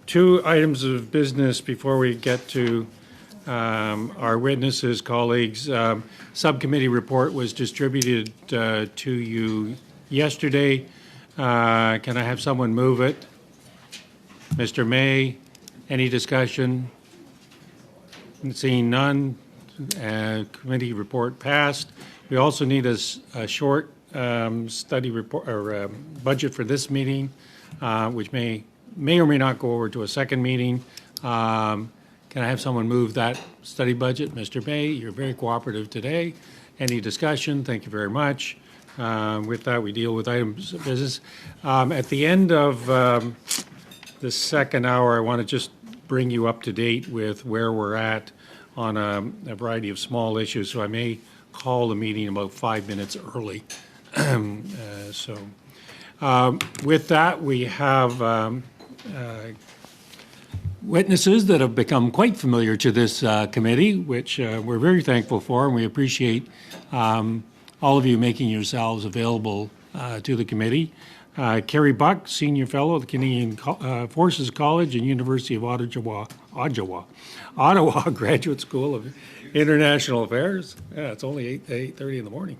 Two items of business before we get to our witnesses, colleagues. Subcommittee report was distributed to you yesterday. Can I have someone move it? Mr. May, any discussion? Seeing none, committee report passed. We also need a short study report or budget for this meeting, which may or may not go over to a second meeting. Can I have someone move that study budget? Mr. May, you're very cooperative today. Any discussion? Thank you very much. With that, we deal with items of business. At the end of the second hour, I want to just bring you up to date with where we're at on a variety of small issues. So I may call the meeting about 5 minutes early. With that, we have witnesses that have become quite familiar to this committee, which we're very thankful for, and we appreciate all of you making yourselves available to the committee. Kerry Buck, Senior Fellow at the Canadian Forces College and University of Ottawa Graduate School of International Affairs. Yeah, it's only 8:30 in the morning.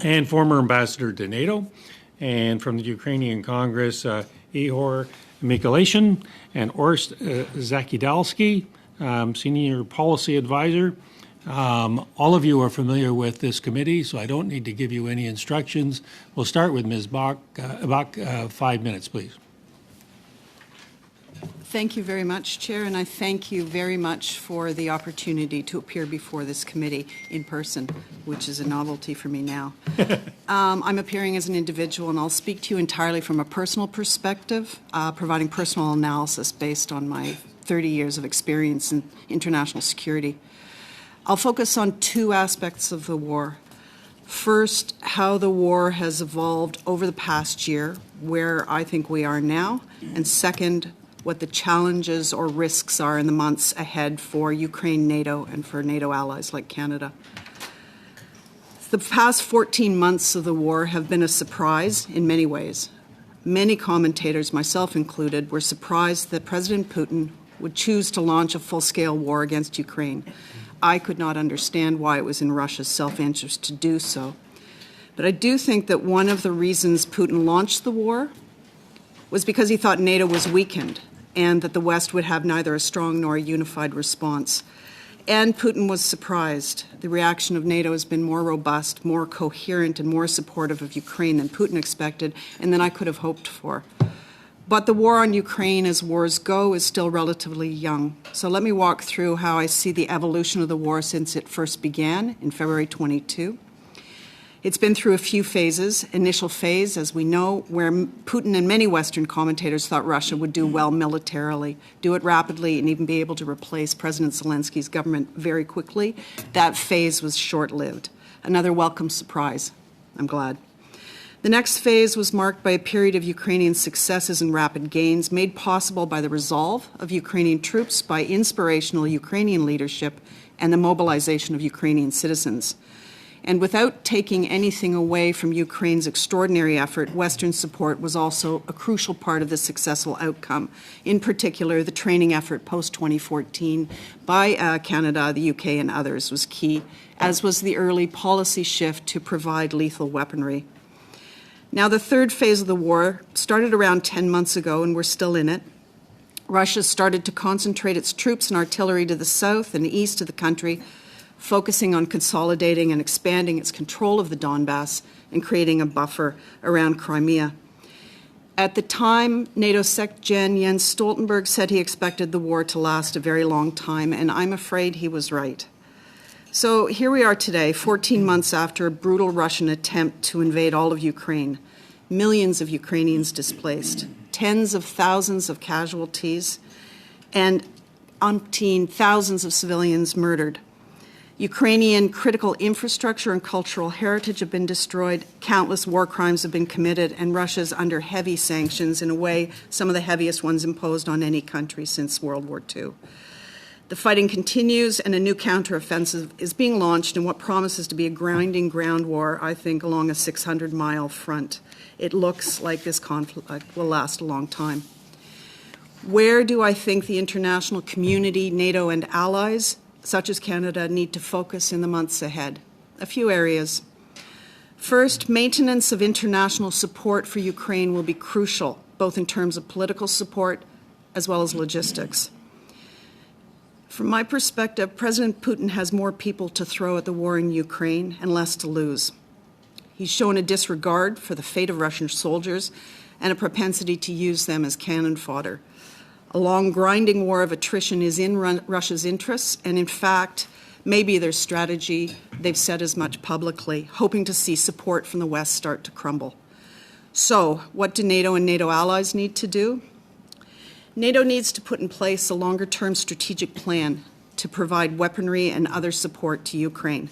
And former ambassador to NATO. And from the Ukrainian Congress, Ihor Mikolashin and Orest Zakidalski, Senior Policy Advisor. All of you are familiar with this committee, so I don't need to give you any instructions. We'll start with Ms. Bach. 5 minutes, please. Thank you very much, Chair, and I thank you very much for the opportunity to appear before this committee in person, which is a novelty for me now. I'm appearing as an individual, and I'll speak to you entirely from a personal perspective, providing personal analysis based on my 30 years of experience in international security. I'll focus on two aspects of the war. First, how the war has evolved over the past year, where I think we are now, and second, what the challenges or risks are in the months ahead for Ukraine, NATO, and for NATO allies like Canada. The past 14 months of the war have been a surprise in many ways. Many commentators, myself included, were surprised that President Putin would choose to launch a full-scale war against Ukraine. I could not understand why it was in Russia's self-interest to do so. But I do think that one of the reasons Putin launched the war was because he thought NATO was weakened and that the West would have neither a strong nor a unified response. And Putin was surprised. The reaction of NATO has been more robust, more coherent, and more supportive of Ukraine than Putin expected and than I could have hoped for. But the war on Ukraine, as wars go, is still relatively young. So let me walk through how I see the evolution of the war since it first began in February 22. It's been through a few phases. Initial phase, as we know, where Putin and many Western commentators thought Russia would do well militarily, do it rapidly, and even be able to replace President Zelensky's government very quickly. That phase was short-lived. Another welcome surprise. I'm glad. The next phase was marked by a period of Ukrainian successes and rapid gains made possible by the resolve of Ukrainian troops, by inspirational Ukrainian leadership, and the mobilization of Ukrainian citizens. And without taking anything away from Ukraine's extraordinary effort, Western support was also a crucial part of the successful outcome. In particular, the training effort post-2014 by Canada, the UK, and others was key, as was the early policy shift to provide lethal weaponry. Now, the third phase of the war started around 10 months ago, and we're still in it. Russia started to concentrate its troops and artillery to the south and east of the country, focusing on consolidating and expanding its control of the Donbass and creating a buffer around Crimea. At the time, NATO Sec Gen Jens Stoltenberg said he expected the war to last a very long time, and I'm afraid he was right. So here we are today, 14 months after a brutal Russian attempt to invade all of Ukraine. Millions of Ukrainians displaced, tens of thousands of casualties, and umpteen thousands of civilians murdered. Ukrainian critical infrastructure and cultural heritage have been destroyed, countless war crimes have been committed, and Russia's under heavy sanctions, in a way some of the heaviest ones imposed on any country since World War II. The fighting continues, and a new counteroffensive is being launched in what promises to be a grinding ground war, I think, along a 600-mile front. It looks like this conflict will last a long time. Where do I think the international community, NATO, and allies, such as Canada, need to focus in the months ahead? A few areas. First, maintenance of international support for Ukraine will be crucial, both in terms of political support as well as logistics. From my perspective, President Putin has more people to throw at the war in Ukraine and less to lose. He's shown a disregard for the fate of Russian soldiers and a propensity to use them as cannon fodder. A long, grinding war of attrition is in Russia's interests, and in fact, maybe their strategy. They've said as much publicly, hoping to see support from the West start to crumble. So, what do NATO and NATO allies need to do? NATO needs to put in place a longer-term strategic plan to provide weaponry and other support to Ukraine.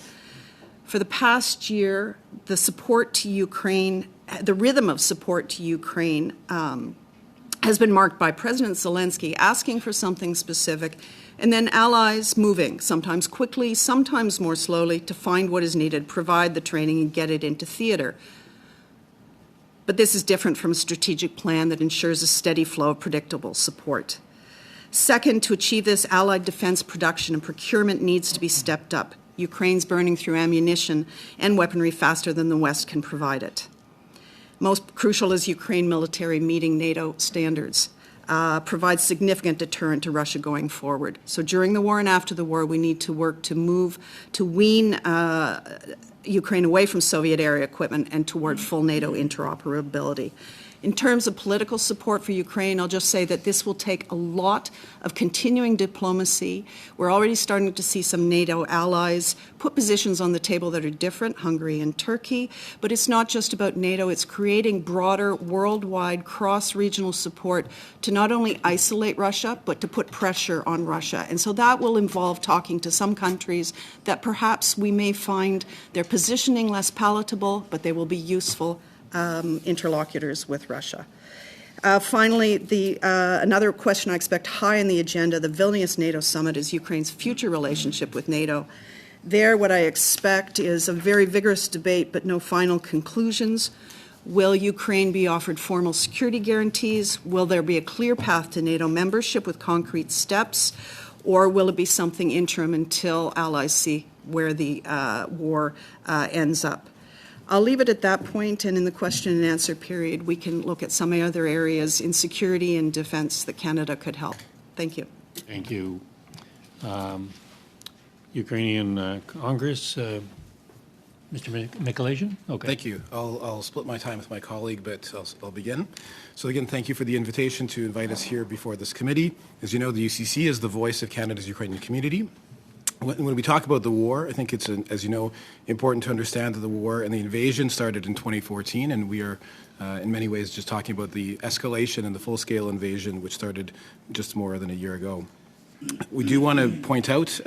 For the past year, the support to Ukraine, the rhythm of support to Ukraine has been marked by President Zelensky asking for something specific and then allies moving, sometimes quickly, sometimes more slowly, to find what is needed, provide the training, and get it into theater. But this is different from a strategic plan that ensures a steady flow of predictable support. Second, to achieve this, Allied defense production and procurement needs to be stepped up. Ukraine's burning through ammunition and weaponry faster than the West can provide it. Most crucial is Ukraine military meeting NATO standards. Provides significant deterrent to Russia going forward. So during the war and after the war, we need to work to wean Ukraine away from Soviet-era equipment and toward full NATO interoperability. In terms of political support for Ukraine, I'll just say that this will take a lot of continuing diplomacy. We're already starting to see some NATO allies put positions on the table that are different, Hungary and Turkey. But it's not just about NATO, it's creating broader, worldwide, cross-regional support to not only isolate Russia, but to put pressure on Russia. And so that will involve talking to some countries that perhaps we may find their positioning less palatable, but they will be useful interlocutors with Russia. Finally, another question I expect high on the agenda, the Vilnius NATO summit, is Ukraine's future relationship with NATO. There, what I expect is a very vigorous debate, but no final conclusions. Will Ukraine be offered formal security guarantees? Will there be a clear path to NATO membership with concrete steps? Or will it be something interim until allies see where the war ends up? I'll leave it at that point, and in the question and answer period, we can look at some other areas in security and defense that Canada could help. Thank you. Thank you. Ukrainian Congress, Mr. Mikolajin? Okay. Thank you. I'll split my time with my colleague, but I'll begin. So again, thank you for the invitation to invite us here before this committee. As you know, the UCC is the voice of Canada's Ukrainian community. When we talk about the war, I think it's, as you know, important to understand that the war and the invasion started in 2014, and we are, in many ways, just talking about the escalation and the full-scale invasion, which started just more than a year ago. We do want to point out,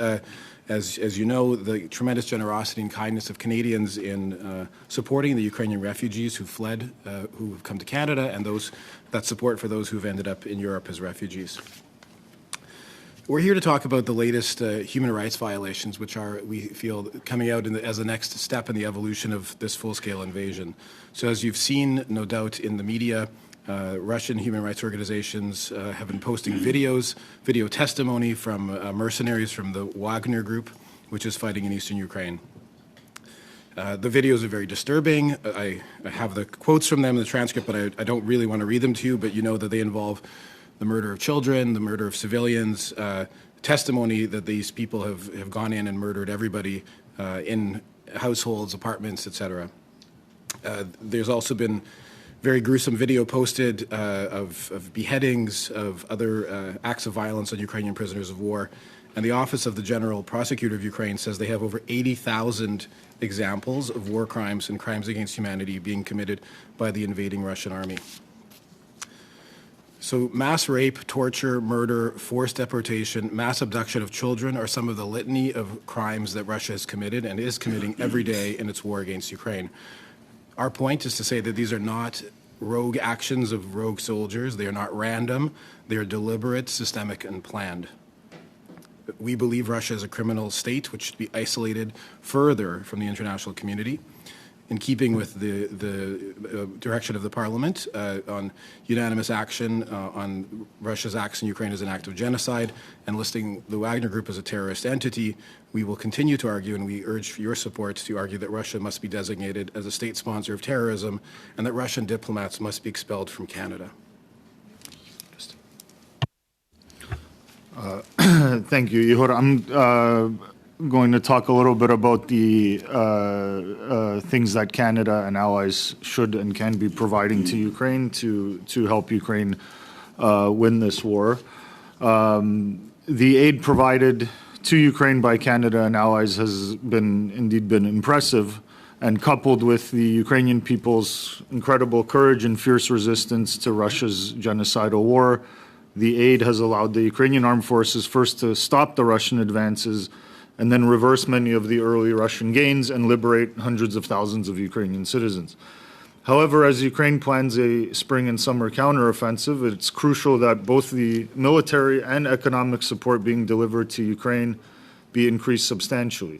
as you know, the tremendous generosity and kindness of Canadians in supporting the Ukrainian refugees who fled, who have come to Canada, and that support for those who've ended up in Europe as refugees. We're here to talk about the latest human rights violations, which are, we feel, coming out as the next step in the evolution of this full-scale invasion. So as you've seen, no doubt, in the media, Russian human rights organizations have been posting video testimony from mercenaries from the Wagner Group, which is fighting in eastern Ukraine. The videos are very disturbing. I have the quotes from them in the transcript, but I don't really want to read them to you, but you know that they involve the murder of children, the murder of civilians, testimony that these people have gone in and murdered everybody in households, apartments, etc. There's also been very gruesome video posted of beheadings, of other acts of violence on Ukrainian prisoners of war. And the Office of the General Prosecutor of Ukraine says they have over 80,000 examples of war crimes and crimes against humanity being committed by the invading Russian army. So mass rape, torture, murder, forced deportation, mass abduction of children are some of the litany of crimes that Russia has committed and is committing every day in its war against Ukraine. Our point is to say that these are not rogue actions of rogue soldiers. They are not random. They are deliberate, systemic, and planned. We believe Russia is a criminal state which should be isolated further from the international community. in keeping with the direction of the Parliament on unanimous action on Russia's acts in Ukraine as an act of genocide and listing the Wagner Group as a terrorist entity, we will continue to argue, and we urge for your support to argue that Russia must be designated as a state sponsor of terrorism and that Russian diplomats must be expelled from Canada. Thank you, Ihor. I'm going to talk a little bit about the things that Canada and allies should and can be providing to Ukraine to help Ukraine win this war. The aid provided to Ukraine by Canada and allies has indeed been impressive, and coupled with the Ukrainian people's incredible courage and fierce resistance to Russia's genocidal war, the aid has allowed the Ukrainian armed forces first to stop the Russian advances and then reverse many of the early Russian gains and liberate hundreds of thousands of Ukrainian citizens. However, as Ukraine plans a spring and summer counteroffensive, it's crucial that both the military and economic support being delivered to Ukraine be increased substantially.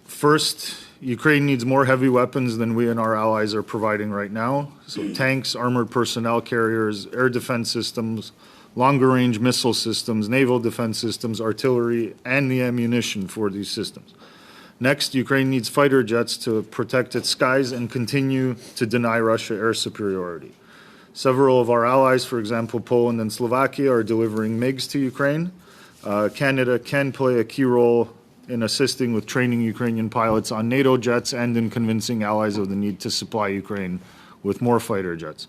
First, Ukraine needs more heavy weapons than we and our allies are providing right now. So tanks, armored personnel carriers, air defense systems, longer-range missile systems, naval defense systems, artillery, and the ammunition for these systems. Next, Ukraine needs fighter jets to protect its skies and continue to deny Russia air superiority. Several of our allies, for example, Poland and Slovakia, are delivering MiGs to Ukraine. Canada can play a key role in assisting with training Ukrainian pilots on NATO jets and in convincing allies of the need to supply Ukraine with more fighter jets.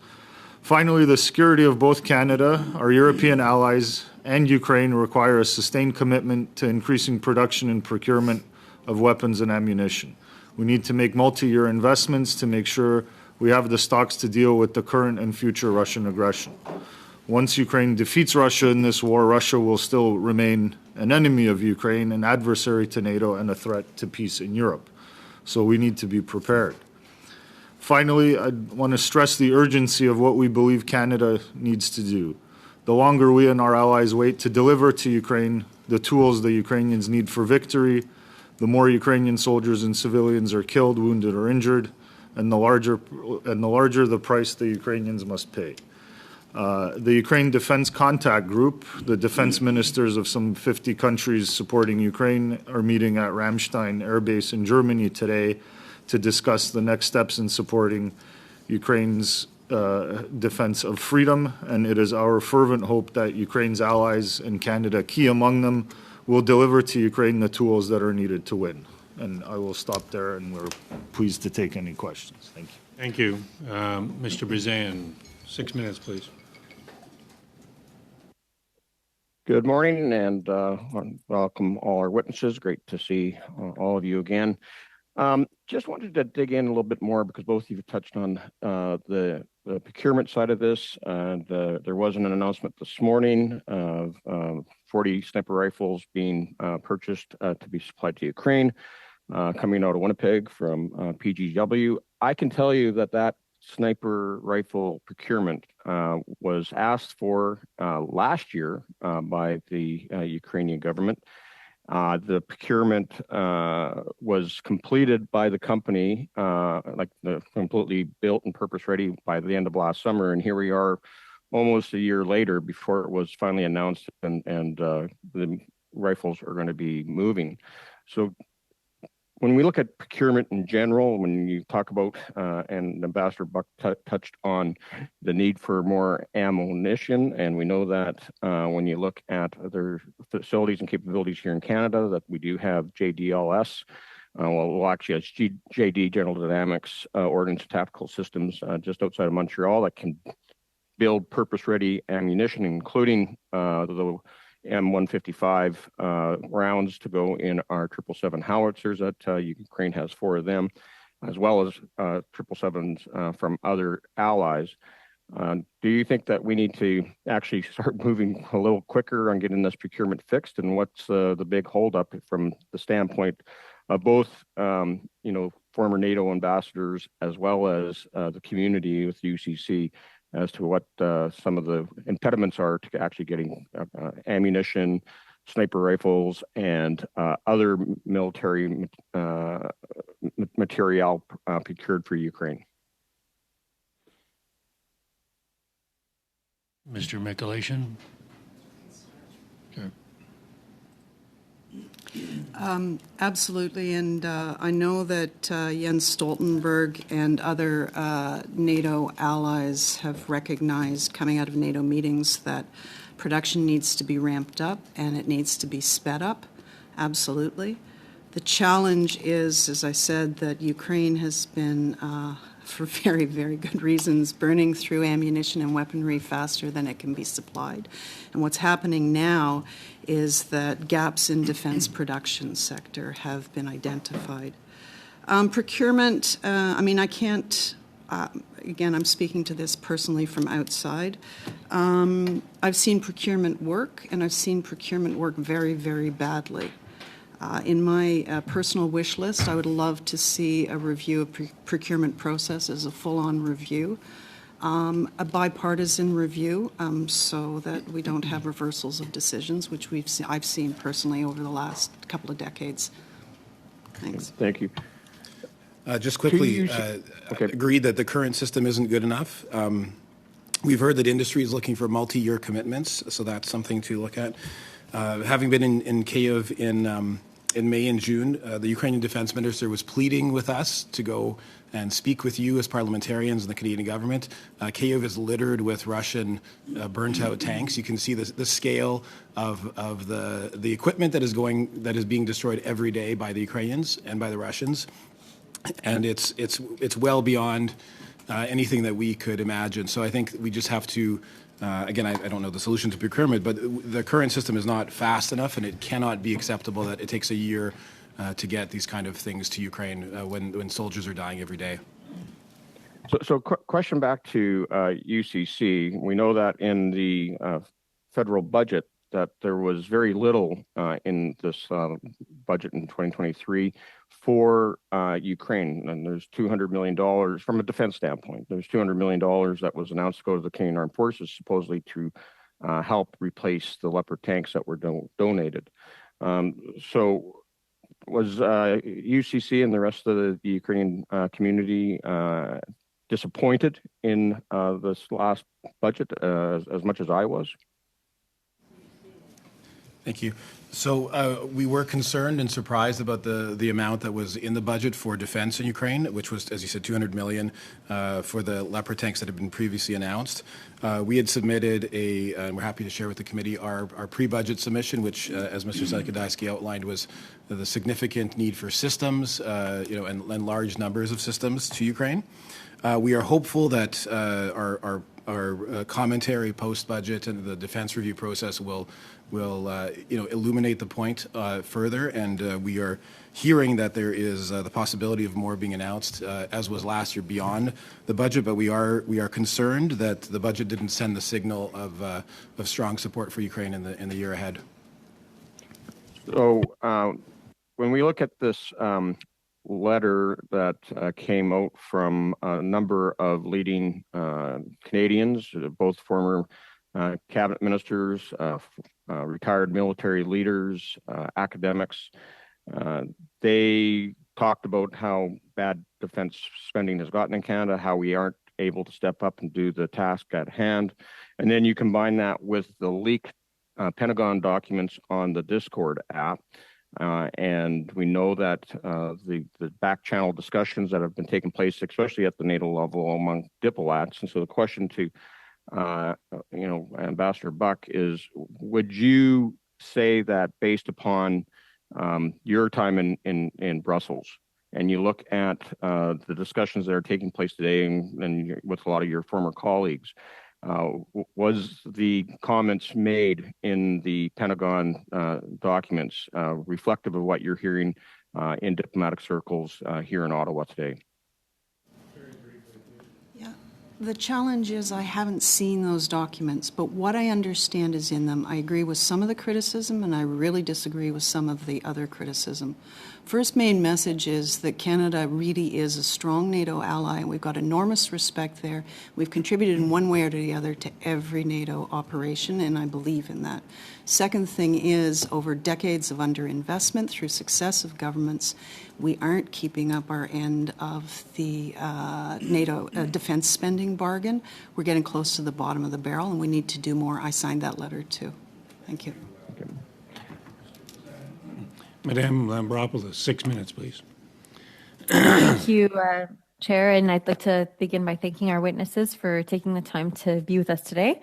Finally, the security of both Canada, our European allies, and Ukraine require a sustained commitment to increasing production and procurement of weapons and ammunition. We need to make multi-year investments to make sure we have the stocks to deal with the current and future Russian aggression. Once Ukraine defeats Russia in this war, Russia will still remain an enemy of Ukraine, an adversary to NATO, and a threat to peace in Europe. So we need to be prepared. Finally, I want to stress the urgency of what we believe Canada needs to do. The longer we and our allies wait to deliver to Ukraine the tools the Ukrainians need for victory, the more Ukrainian soldiers and civilians are killed, wounded, or injured, and the larger the price the Ukrainians must pay. The Ukraine Defense Contact Group, the defense ministers of some 50 countries supporting Ukraine, are meeting at Ramstein Air Base in Germany today to discuss the next steps in supporting Ukraine's defense of freedom. And it is our fervent hope that Ukraine's allies, and Canada key among them, will deliver to Ukraine the tools that are needed to win. And I will stop there, and we're pleased to take any questions. Thank you. Thank you. Mr. Brizan, 6 minutes, please. Good morning, and welcome all our witnesses. Great to see all of you again. Just wanted to dig in a little bit more because both of you touched on the procurement side of this. There was an announcement this morning of 40 sniper rifles being purchased to be supplied to Ukraine, coming out of Winnipeg from PGW. I can tell you that sniper rifle procurement was asked for last year by the Ukrainian government. The procurement was completed by the company, completely built and purpose ready by the end of last summer. And here we are almost a year later before it was finally announced and the rifles are going to be moving. So when we look at procurement in general, when you talk about, and Ambassador Buck touched on the need for more ammunition, and we know that when you look at other facilities and capabilities here in Canada, that we do have JDLS, actually it's JD, General Dynamics Ordnance and Tactical Systems just outside of Montreal that can build purpose-ready ammunition, including the M155 rounds to go in our 777 howitzers that Ukraine has 4 of them, as well as 777s from other allies. Do you think that we need to actually start moving a little quicker on getting this procurement fixed? And what's the big holdup from the standpoint of both, former NATO ambassadors as well as the community with UCC as to what some of the impediments are to actually getting ammunition, sniper rifles, and other military material procured for Ukraine. Mr. Michalation? Absolutely, and I know that Jens Stoltenberg and other NATO allies have recognized, coming out of NATO meetings, that production needs to be ramped up and it needs to be sped up. Absolutely. The challenge is, as I said, that Ukraine has been, for very, very good reasons, burning through ammunition and weaponry faster than it can be supplied. And what's happening now is that gaps in defense production sector have been identified. Procurement, I mean, I can't, again, I'm speaking to this personally from outside. I've seen procurement work, and I've seen procurement work very, very badly. In my personal wish list, I would love to see a review of procurement processes, a full-on review, a bipartisan review, so that we don't have reversals of decisions, which I've seen personally over the last couple of decades. Thanks. Thank you. Just quickly, agreed that the current system isn't good enough. We've heard that industry is looking for multi-year commitments, so that's something to look at. Having been in Kyiv in May and June, the Ukrainian defense minister was pleading with us to go and speak with you as parliamentarians and the Canadian government. Kyiv is littered with Russian burnt-out tanks. You can see the scale of the equipment that is being destroyed every day by the Ukrainians and by the Russians, and it's well beyond anything that we could imagine. So I think we just have to. Again, I don't know the solution to procurement, but the current system is not fast enough, and it cannot be acceptable that it takes a year to get these kind of things to Ukraine when soldiers are dying every day. So question back to UCC. We know that in the federal budget that there was very little in this budget in 2023 for Ukraine, and there's $200 million from a defense standpoint. There's $200 million that was announced to go to the Canadian Armed Forces, supposedly to help replace the Leopard tanks that were donated. So was UCC and the rest of the Ukrainian community disappointed in this last budget as much as I was? Thank you. So we were concerned and surprised about the amount that was in the budget for defense in Ukraine, which was, as you said, $200 million for the Leopard tanks that had been previously announced. We had submitted and we're happy to share with the committee our pre-budget submission, which, as Mr. Zelikadajski outlined, was the significant need for systems, and large numbers of systems to Ukraine. We are hopeful that our commentary post-budget and the defense review process will illuminate the point further, and we are hearing that there is the possibility of more being announced, as was last year, beyond the budget. But we are concerned that the budget didn't send the signal of strong support for Ukraine in the year ahead. So when we look at this letter that came out from a number of leading Canadians, both former cabinet ministers, retired military leaders, academics. They talked about how bad defense spending has gotten in Canada, how we aren't able to step up and do the task at hand. And then you combine that with the leaked Pentagon documents on the Discord app. And we know that the back channel discussions that have been taking place, especially at the NATO level among diplomats. And so the question to Ambassador Buck is, would you say that based upon your time in Brussels, and you look at the discussions that are taking place today and with a lot of your former colleagues, was the comments made in the Pentagon documents reflective of what you're hearing in diplomatic circles here in Ottawa today? The challenge is I haven't seen those documents, but what I understand is in them. I agree with some of the criticism, and I really disagree with some of the other criticism. First main message is that Canada really is a strong NATO ally, and we've got enormous respect there. We've contributed in one way or the other to every NATO operation, and I believe in that. Second thing is, over decades of underinvestment through successive governments, we aren't keeping up our end of the NATO defense spending bargain. We're getting close to the bottom of the barrel, and we need to do more. I signed that letter, too. Thank you. Madame Lambropoulos, 6 minutes, please. Thank you, Chair, and I'd like to begin by thanking our witnesses for taking the time to be with us today.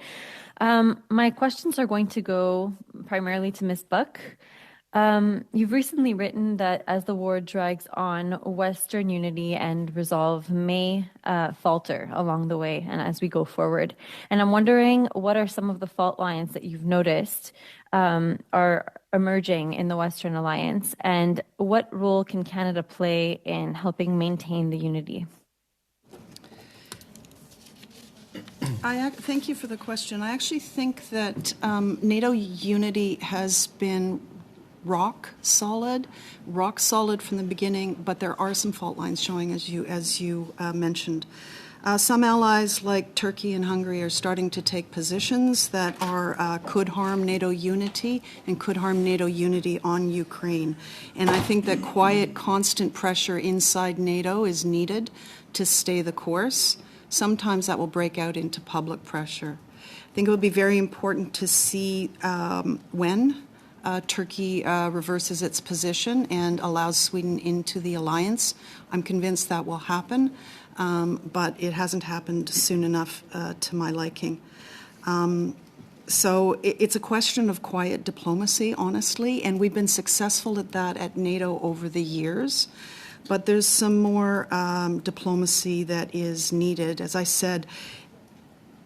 My questions are going to go primarily to Ms. Buck. You've recently written that as the war drags on, Western unity and resolve may falter along the way and as we go forward. And I'm wondering, what are some of the fault lines that you've noticed are emerging in the Western Alliance, and what role can Canada play in helping maintain the unity? Thank you for the question. I actually think that NATO unity has been rock solid from the beginning, but there are some fault lines showing, as you mentioned. Some allies like Turkey and Hungary are starting to take positions that could harm NATO unity and could harm NATO unity on Ukraine. And I think that quiet, constant pressure inside NATO is needed to stay the course. Sometimes that will break out into public pressure. I think it would be very important to see when Turkey reverses its position and allows Sweden into the alliance. I'm convinced that will happen, but it hasn't happened soon enough to my liking. So it's a question of quiet diplomacy, honestly, and we've been successful at that at NATO over the years. But there's some more diplomacy that is needed. As I said,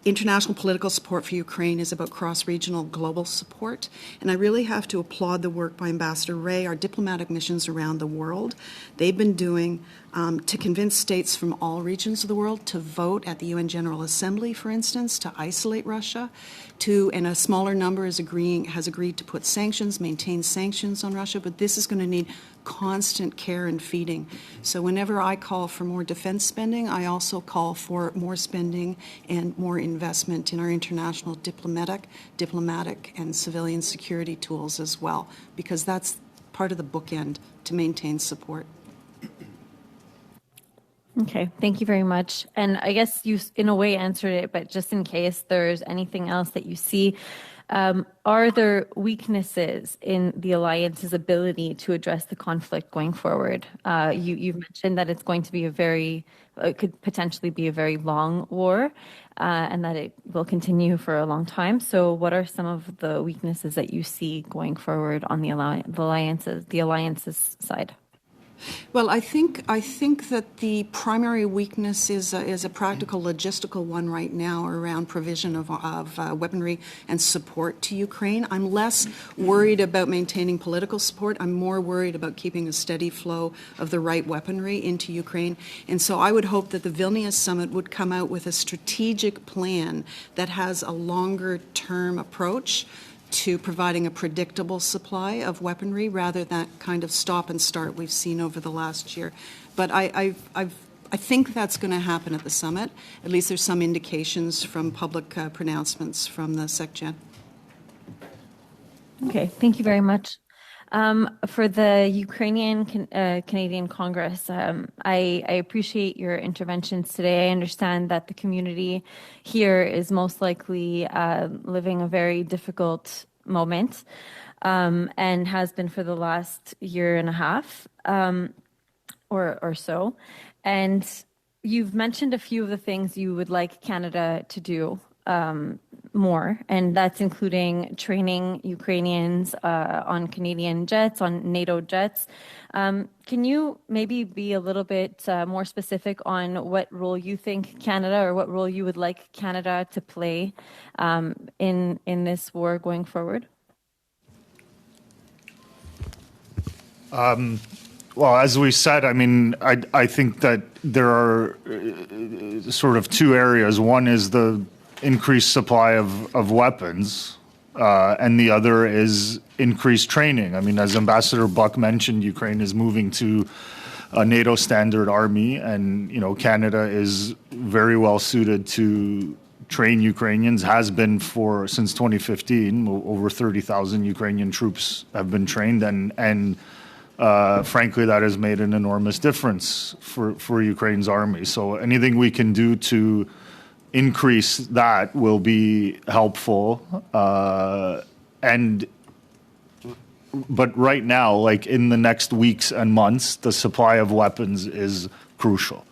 international political support for Ukraine is about cross-regional global support, and I really have to applaud the work by Ambassador Ray, our diplomatic missions around the world. They've been doing to convince states from all regions of the world to vote at the UN General Assembly, for instance, to isolate Russia, and a smaller number has agreed to put sanctions, maintain sanctions on Russia, but this is going to need constant care and feeding. So whenever I call for more defense spending, I also call for more spending and more investment in our international diplomatic and civilian security tools as well, because that's part of the bookend to maintain support. Okay, thank you very much. And I guess you, in a way, answered it, but just in case there's anything else that you see, are there weaknesses in the alliance's ability to address the conflict going forward? You've mentioned that it's going to be it could potentially be a very long war, and that it will continue for a long time. So what are some of the weaknesses that you see going forward on the alliance's side? Well, I think that the primary weakness is a practical, logistical one right now around provision of weaponry and support to Ukraine. I'm less worried about maintaining political support. I'm more worried about keeping a steady flow of the right weaponry into Ukraine. And so I would hope that the Vilnius summit would come out with a strategic plan that has a longer-term approach to providing a predictable supply of weaponry rather than that kind of stop and start we've seen over the last year. But I think that's going to happen at the summit. At least there's some indications from public pronouncements from the SecGen. Okay, thank you very much. For the Ukrainian Canadian Congress, I appreciate your interventions today. I understand that the community here is most likely living a very difficult moment and has been for the last year and a half or so. And you've mentioned a few of the things you would like Canada to do more, and that's including training Ukrainians on Canadian jets, on NATO jets. Can you maybe be a little bit more specific on what role you think Canada, or what role you would like Canada to play in this war going forward? Well, as we said, I mean, I think that there are sort of two areas. One is the increased supply of weapons, and the other is increased training. I mean, as Ambassador Buck mentioned, Ukraine is moving to a NATO standard army, and Canada is very well suited to train Ukrainians. Has been since 2015. Over 30,000 Ukrainian troops have been trained, and frankly, that has made an enormous difference for Ukraine's army. So anything we can do to increase that will be helpful. But right now, like in the next weeks and months, the supply of weapons is crucial.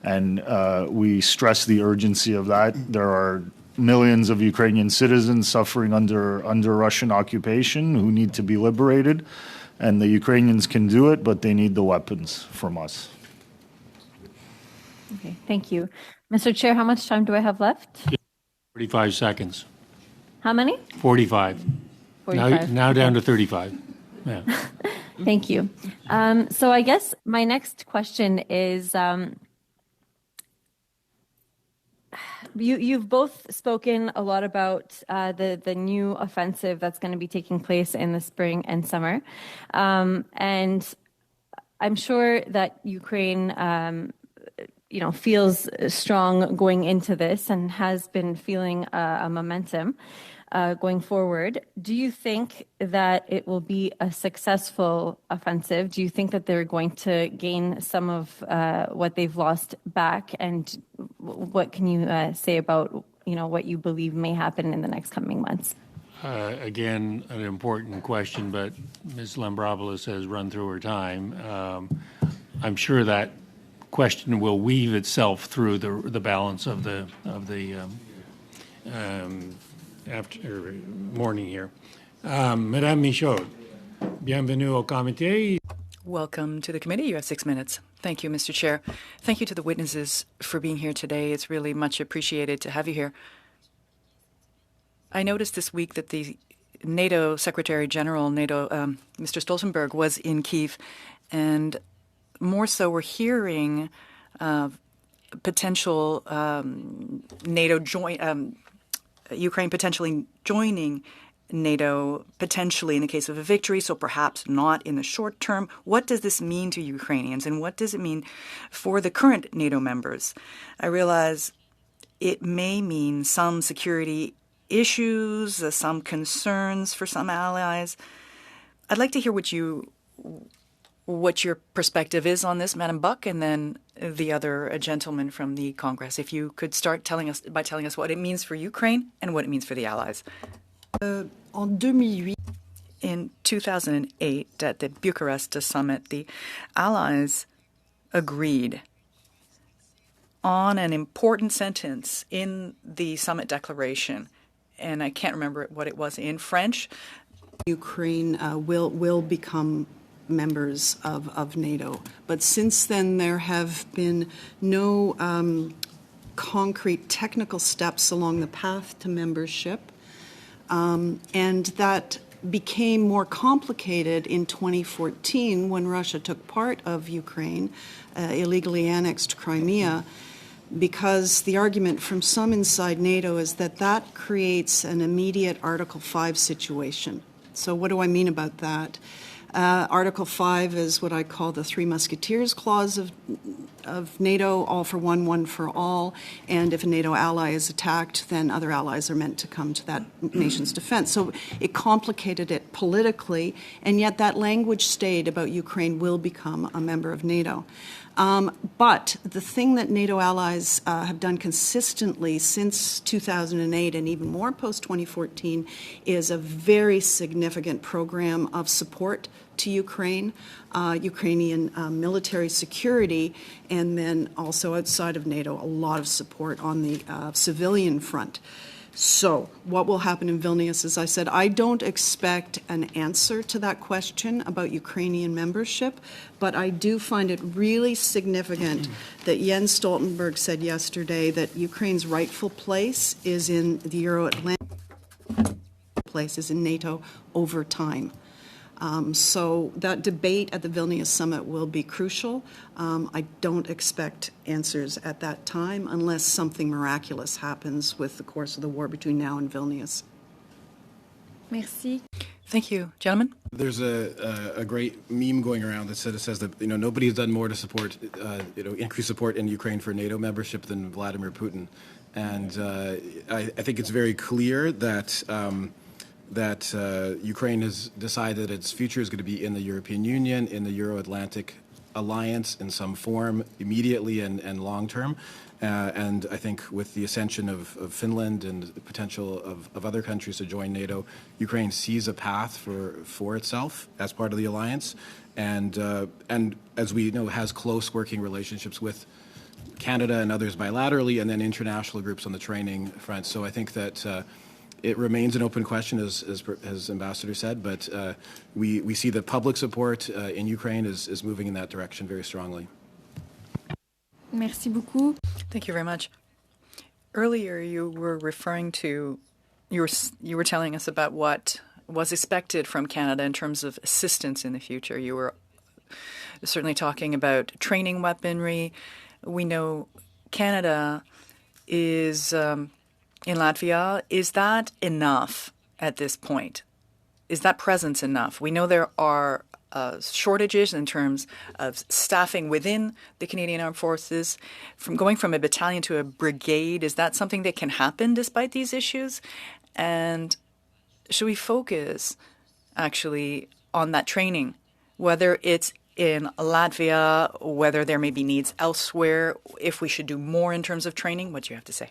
And we stress the urgency of that. There are millions of Ukrainian citizens suffering under Russian occupation who need to be liberated. And the Ukrainians can do it, but they need the weapons from us. Okay, thank you. Mr. Chair, how much time do I have left? 45 seconds. How many? 45. 45. Now down to 35. Yeah. Thank you. So I guess my next question is, you've both spoken a lot about the new offensive that's going to be taking place in the spring and summer. And I'm sure that Ukraine feels strong going into this and has been feeling a momentum going forward. Do you think that it will be a successful offensive? Do you think that they're going to gain some of what they've lost back? And what can you say about what you believe may happen in the next coming months? Again, an important question, but Ms. Lambropoulos has run through her time. I'm sure that question will weave itself through the balance of the after morning here. Madame Michaud, bienvenue au comité. Welcome to the committee. You have 6 minutes. Thank you, Mr. Chair. Thank you to the witnesses for being here today. It's really much appreciated to have you here. I noticed this week that the NATO Secretary General, Mr. Stoltenberg, was in Kyiv, and more so we're hearing potential NATO Ukraine potentially joining NATO, potentially in the case of a victory, so perhaps not in the short term. What does this mean to Ukrainians, and what does it mean for the current NATO members? I realize it may mean some security issues, some concerns for some allies. I'd like to hear what your perspective is on this, Madam Buck, and then the other gentleman from the Congress. If you could start telling us what it means for Ukraine and what it means for the allies. In 2008, at the Bucharest summit, the allies agreed on an important sentence in the summit declaration, and I can't remember what it was in French. Ukraine will become members of NATO. But since then, there have been no concrete technical steps along the path to membership. And that became more complicated in 2014 when Russia took part of Ukraine, illegally annexed Crimea, because the argument from some inside NATO is that that creates an immediate Article 5 situation. So what do I mean about that? Article 5 is what I call the Three Musketeers clause of NATO, all for one for all. And if a NATO ally is attacked, then other allies are meant to come to that nation's defense. So it complicated it politically, and yet that language stayed about Ukraine will become a member of NATO. But the thing that NATO allies have done consistently since 2008 and even more post-2014 is a very significant program of support to Ukraine, Ukrainian military security, and then also outside of NATO, a lot of support on the civilian front. So what will happen in Vilnius, as I said, I don't expect an answer to that question about Ukrainian membership, but I do find it really significant that Jens Stoltenberg said yesterday that Ukraine's rightful place is in the Euro-Atlantic, place is in NATO over time. So that debate at the Vilnius summit will be crucial. I don't expect answers at that time unless something miraculous happens with the course of the war between now and Vilnius. Merci. Thank you, gentlemen. There's a great meme going around that says that nobody has done more to support increase support in Ukraine for NATO membership than Vladimir Putin, and I think it's very clear that Ukraine has decided its future is going to be in the European Union, in the Euro-Atlantic Alliance in some form, immediately and long term. And I think with the ascension of Finland and the potential of other countries to join NATO, Ukraine sees a path for itself as part of the alliance, and as we know, has close working relationships with Canada and others bilaterally, and then international groups on the training front. So I think that it remains an open question, as Ambassador said, but we see that public support in Ukraine is moving in that direction very strongly. Merci beaucoup. Thank you very much. Earlier, you were referring to, you were telling us about what was expected from Canada in terms of assistance in the future. You were certainly talking about training weaponry. We know Canada is in Latvia. Is that enough at this point? Is that presence enough? We know there are shortages in terms of staffing within the Canadian Armed Forces. From going from a battalion to a brigade, is that something that can happen despite these issues? And should we focus actually on that training, whether it's in Latvia, whether there may be needs elsewhere, if we should do more in terms of training? What do you have to say?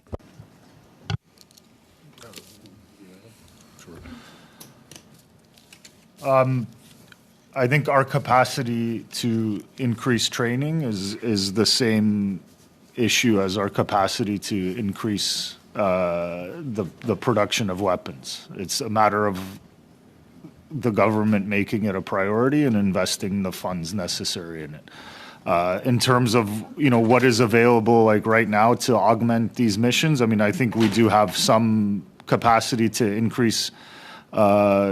I think our capacity to increase training is the same issue as our capacity to increase the production of weapons. It's a matter of the government making it a priority and investing the funds necessary in it. In terms of what is available like right now to augment these missions, I mean, I think we do have some capacity to increase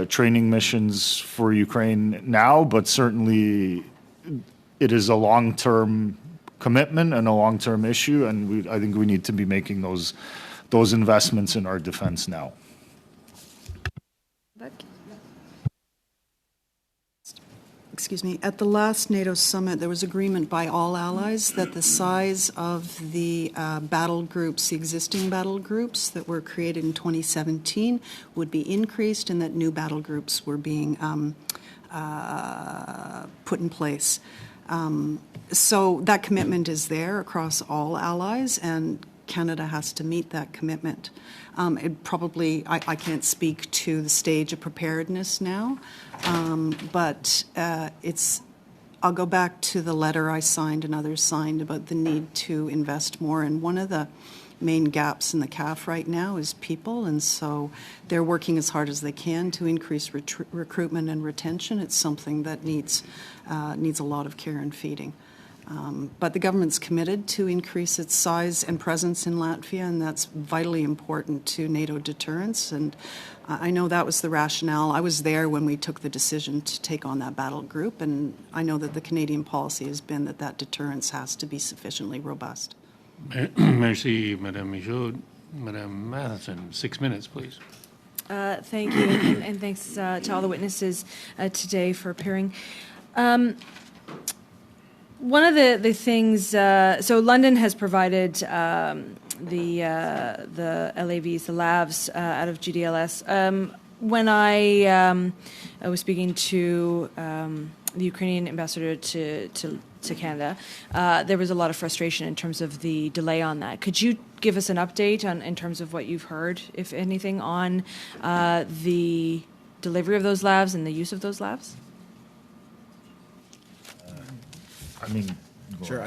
training missions for Ukraine now, but certainly it is a long-term commitment and a long-term issue, and I think we need to be making those investments in our defense now. Excuse me, at the last NATO summit, there was agreement by all allies that the size of the battle groups, the existing battle groups that were created in 2017 would be increased, and that new battle groups were being put in place. So that commitment is there across all allies, and Canada has to meet that commitment. I can't speak to the stage of preparedness now, but I'll go back to the letter I signed and others signed about the need to invest more. And one of the main gaps in the CAF right now is people, and so they're working as hard as they can to increase recruitment and retention. It's something that needs a lot of care and feeding. But the government's committed to increase its size and presence in Latvia, and that's vitally important to NATO deterrence. And I know that was the rationale. I was there when we took the decision to take on that battle group, and I know that the Canadian policy has been that deterrence has to be sufficiently robust. Merci, Madame Michaud. Madame Matheson, 6 minutes, please. Thank you, and thanks to all the witnesses today for appearing. One of the things, so London has provided the LAVs, the LAVs out of GDLS. When I was speaking to the Ukrainian ambassador to Canada, there was a lot of frustration in terms of the delay on that. Could you give us an update in terms of what you've heard, if anything, on the delivery of those LAVs and the use of those LAVs? I mean, Sure,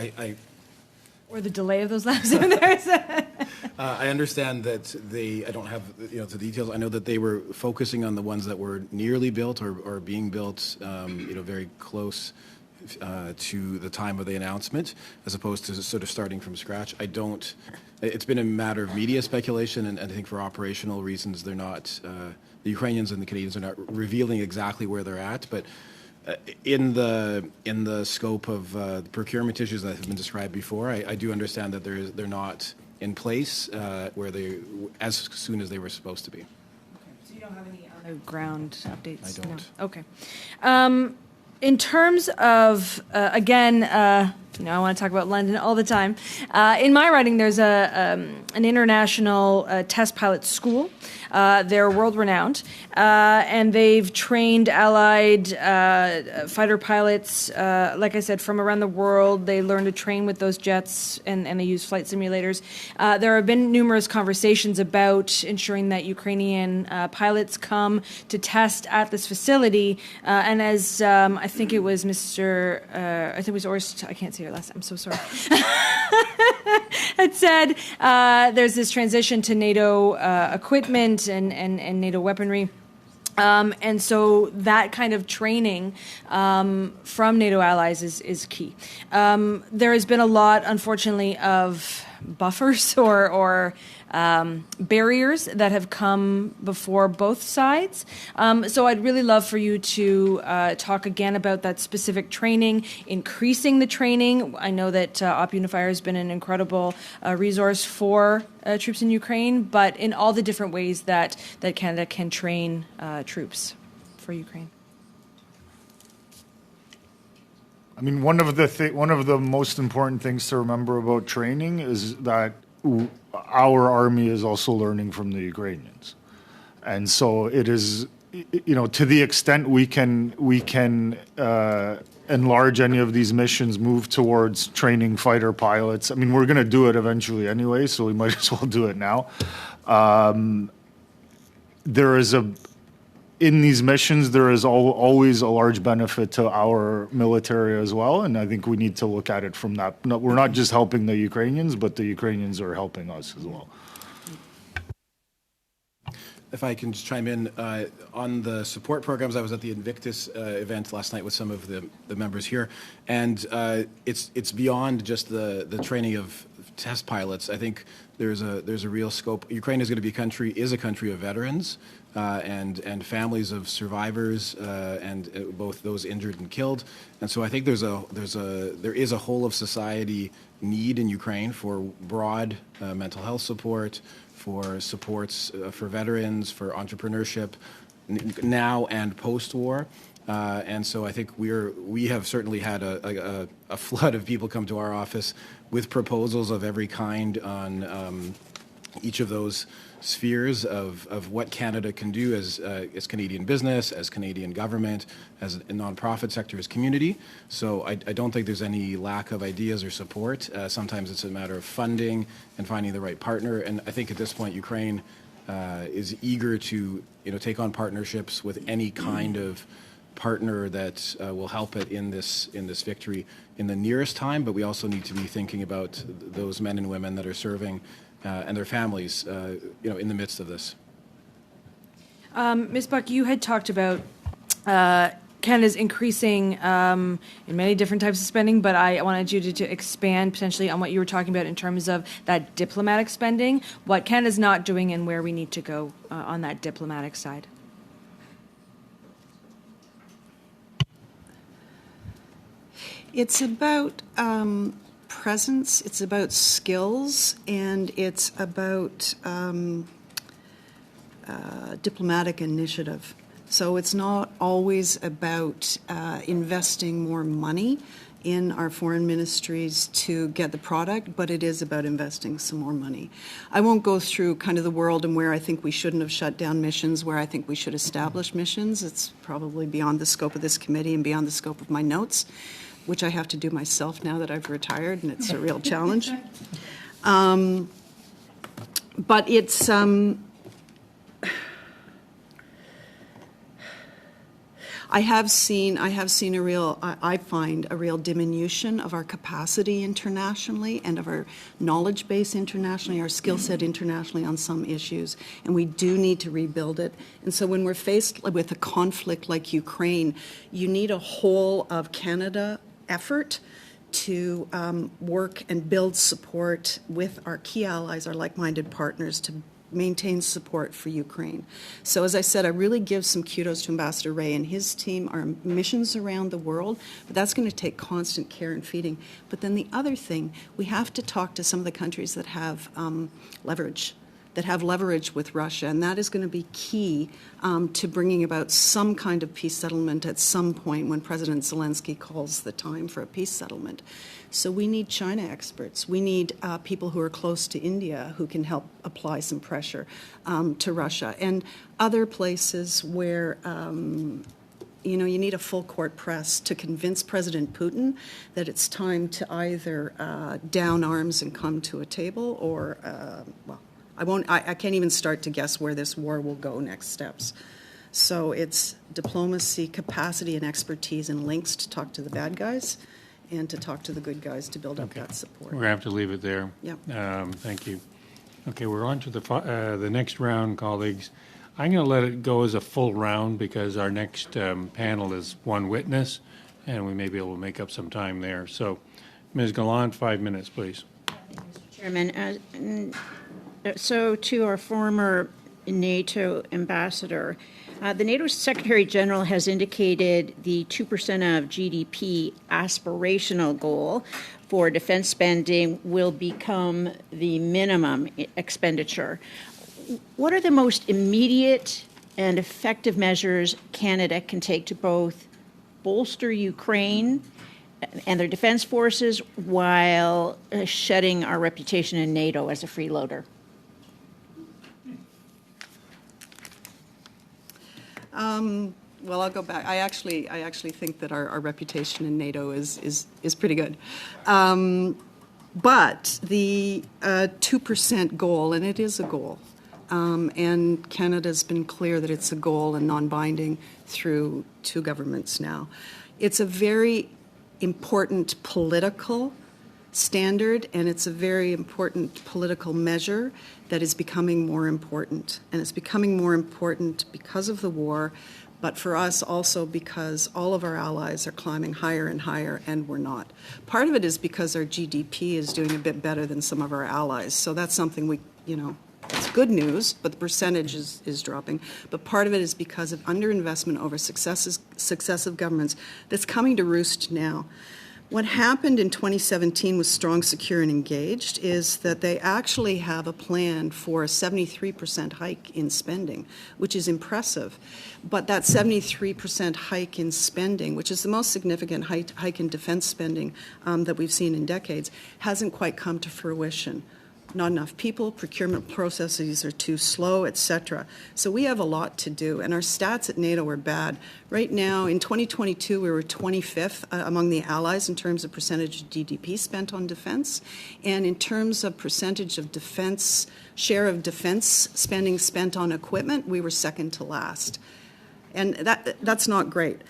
or the delay of those labs. There's I understand that I don't have the details. I know that they were focusing on the ones that were nearly built or being built, very close to the time of the announcement, as opposed to sort of starting from scratch. It's been a matter of media speculation, and I think for operational reasons, they're not, the Ukrainians and the Canadians are not revealing exactly where they're at, but in the scope of the procurement issues that have been described before, I do understand that they're not in place where they as soon as they were supposed to be. Okay. So you don't have any other ground updates? I don't. No. Okay. In terms of, again, I want to talk about London all the time. In my writing, there's an international test pilot school. They're world-renowned, and they've trained allied fighter pilots, like I said, from around the world. They learn to train with those jets, and they use flight simulators. There have been numerous conversations about ensuring that Ukrainian pilots come to test at this facility, and as I think it was I think it was Orst, I can't say your last name, I'm so sorry, had said there's this transition to NATO equipment and NATO weaponry. And so that kind of training from NATO allies is key. There has been a lot, unfortunately, of buffers or barriers that have come before both sides. So I'd really love for you to talk again about that specific training, increasing the training. I know that Op Unifier has been an incredible resource for troops in Ukraine, but in all the different ways that Canada can train troops for Ukraine. I mean, one of the most important things to remember about training is that our army is also learning from the Ukrainians, and so it is, to the extent we can enlarge any of these missions, move towards training fighter pilots. I mean, we're going to do it eventually anyway, so we might as well do it now. In these missions, there is always a large benefit to our military as well, and I think we need to look at it from that. No, we're not just helping the Ukrainians, but the Ukrainians are helping us as well. If I can just chime in, on the support programs, I was at the Invictus event last night with some of the members here, and it's beyond just the training of test pilots. I think there's a real scope. Ukraine is going to be a country of veterans and families of survivors, and both those injured and killed. And so I think there is a whole of society need in Ukraine for broad mental health support, for supports for veterans, for entrepreneurship, now and post-war. And so I think we have certainly had a flood of people come to our office with proposals of every kind on each of those spheres of what Canada can do as Canadian business, as Canadian government, as a nonprofit sector, as community. So I don't think there's any lack of ideas or support. Sometimes it's a matter of funding and finding the right partner. And I think at this point, Ukraine is eager to take on partnerships with any kind of partner that will help it in this victory in the nearest time. But we also need to be thinking about those men and women that are serving and their families, in the midst of this. Ms. Buck, you had talked about Canada's increasing in many different types of spending, but I wanted you to expand potentially on what you were talking about in terms of that diplomatic spending, what Canada's not doing and where we need to go on that diplomatic side. It's about presence, it's about skills, and it's about diplomatic initiative. So it's not always about investing more money in our foreign ministries to get the product, but it is about investing some more money. I won't go through kind of the world and where I think we shouldn't have shut down missions, where I think we should establish missions. It's probably beyond the scope of this committee and beyond the scope of my notes, which I have to do myself now that I've retired, and it's a real challenge. But it's, I find a real diminution of our capacity internationally and of our knowledge base internationally, our skill set internationally on some issues, and we do need to rebuild it. And so when we're faced with a conflict like Ukraine, you need a whole of Canada effort to work and build support with our key allies, our like-minded partners, to maintain support for Ukraine. So as I said, I really give some kudos to Ambassador Ray and his team, our missions around the world, but that's going to take constant care and feeding. But then the other thing, we have to talk to some of the countries that have leverage with Russia, and that is going to be key to bringing about some kind of peace settlement at some point when President Zelensky calls the time for a peace settlement. So we need China experts. We need people who are close to India who can help apply some pressure to Russia, and other places where you need a full court press to convince President Putin that it's time to either down arms and come to a table, or I can't even start to guess where this war will go next steps. So it's diplomacy, capacity, and expertise and links to talk to the bad guys and to talk to the good guys to build up that support. We're going to have to leave it there. Yep. Thank you. Okay, we're on to the next round, colleagues. I'm going to let it go as a full round because our next panel is one witness, and we may be able to make up some time there. So, Ms. Gallant, 5 minutes, please. Chairman, so to our former NATO ambassador, the NATO Secretary General has indicated the 2% of GDP aspirational goal for defense spending will become the minimum expenditure. What are the most immediate and effective measures Canada can take to both bolster Ukraine and their defense forces while shedding our reputation in NATO as a freeloader? Well, I'll go back. I actually think that our reputation in NATO is pretty good. But the 2% goal, and it is a goal, and Canada's been clear that it's a goal and non-binding through two governments now. It's a very important political standard, and it's a very important political measure that is becoming more important. And it's becoming more important because of the war, but for us also because all of our allies are climbing higher and higher, and we're not. Part of it is because our GDP is doing a bit better than some of our allies, so that's something it's good news, but the percentage is dropping. But part of it is because of underinvestment over successive governments that's coming to roost now. What happened in 2017 with Strong, Secure, and Engaged is that they actually have a plan for a 73% hike in spending, which is impressive. But that 73% hike in spending, which is the most significant hike in defense spending that we've seen in decades, hasn't quite come to fruition. Not enough people, procurement processes are too slow, etc. So we have a lot to do, and our stats at NATO are bad. Right now, in 2022, we were 25th among the allies in terms of percentage of GDP spent on defense, and in terms of percentage of defense, share of defense spending spent on equipment, we were second to last. And that's not great.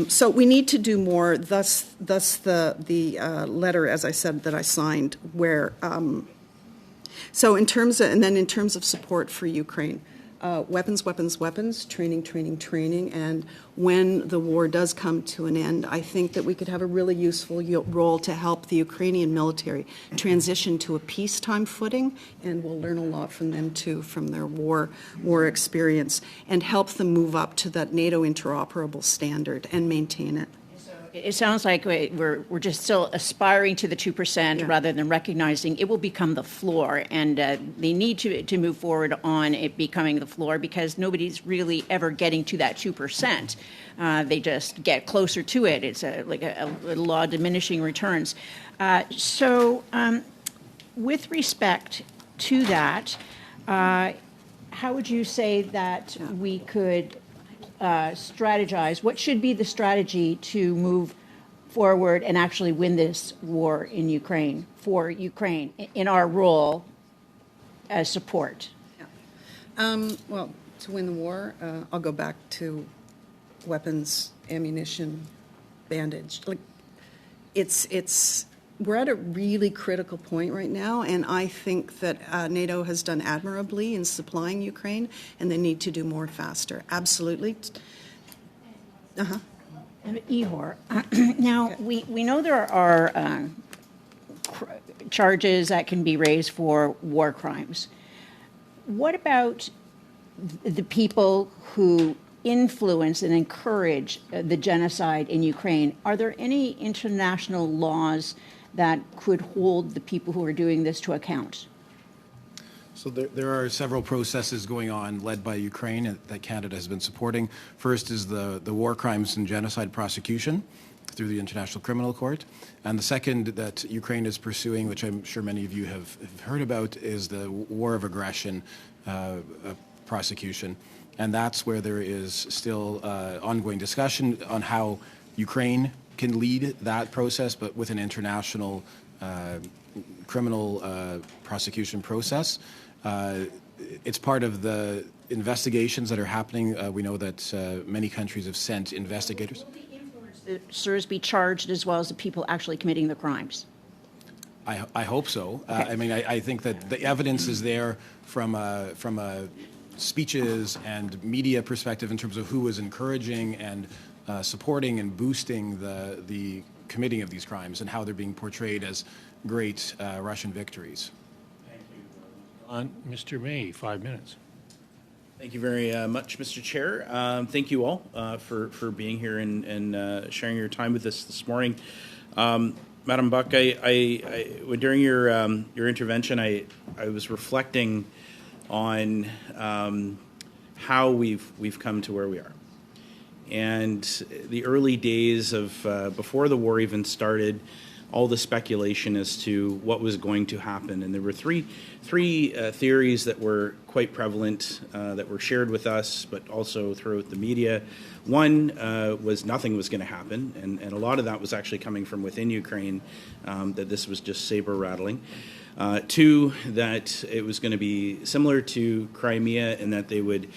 So we need to do more, thus the letter, as I said, that I signed, where so in terms of support for Ukraine, weapons, training, and when the war does come to an end, I think that we could have a really useful role to help the Ukrainian military transition to a peacetime footing, and we'll learn a lot from them too, from their war experience, and help them move up to that NATO interoperable standard and maintain it. It sounds like we're just still aspiring to the 2% rather than recognizing it will become the floor, and they need to move forward on it becoming the floor because nobody's really ever getting to that 2%. They just get closer to it. It's like a law of diminishing returns. So with respect to that, how would you say that we could strategize? What should be the strategy to move forward and actually win this war in Ukraine, for Ukraine, in our role as support? Well, to win the war, I'll go back to weapons, ammunition, bandage. Like, we're at a really critical point right now, and I think that NATO has done admirably in supplying Ukraine, and they need to do more faster. Absolutely. Ihor, now we know there are charges that can be raised for war crimes. What about the people who influence and encourage the genocide in Ukraine? Are there any international laws that could hold the people who are doing this to account? So there are several processes going on led by Ukraine that Canada has been supporting. First is the war crimes and genocide prosecution through the International Criminal Court. And the second that Ukraine is pursuing, which I'm sure many of you have heard about, is the war of aggression prosecution. And that's where there is still ongoing discussion on how Ukraine can lead that process, but with an international criminal prosecution process. It's part of the investigations that are happening. We know that many countries have sent investigators. Will the influencers be charged as well as the people actually committing the crimes? I hope so. Okay. I mean, I think that the evidence is there from a speeches and media perspective in terms of who was encouraging and supporting and boosting the committing of these crimes and how they're being portrayed as great Russian victories. Mr. May, 5 minutes. Thank you very much, Mr. Chair. Thank you all for being here and sharing your time with us this morning. Madam Buck, during your intervention, I was reflecting on how we've come to where we are. And the early days of before the war even started, all the speculation as to what was going to happen. And there were three theories that were quite prevalent that were shared with us, but also throughout the media. One was nothing was going to happen, and a lot of that was actually coming from within Ukraine, that this was just saber rattling. Two, that it was going to be similar to Crimea in that they would,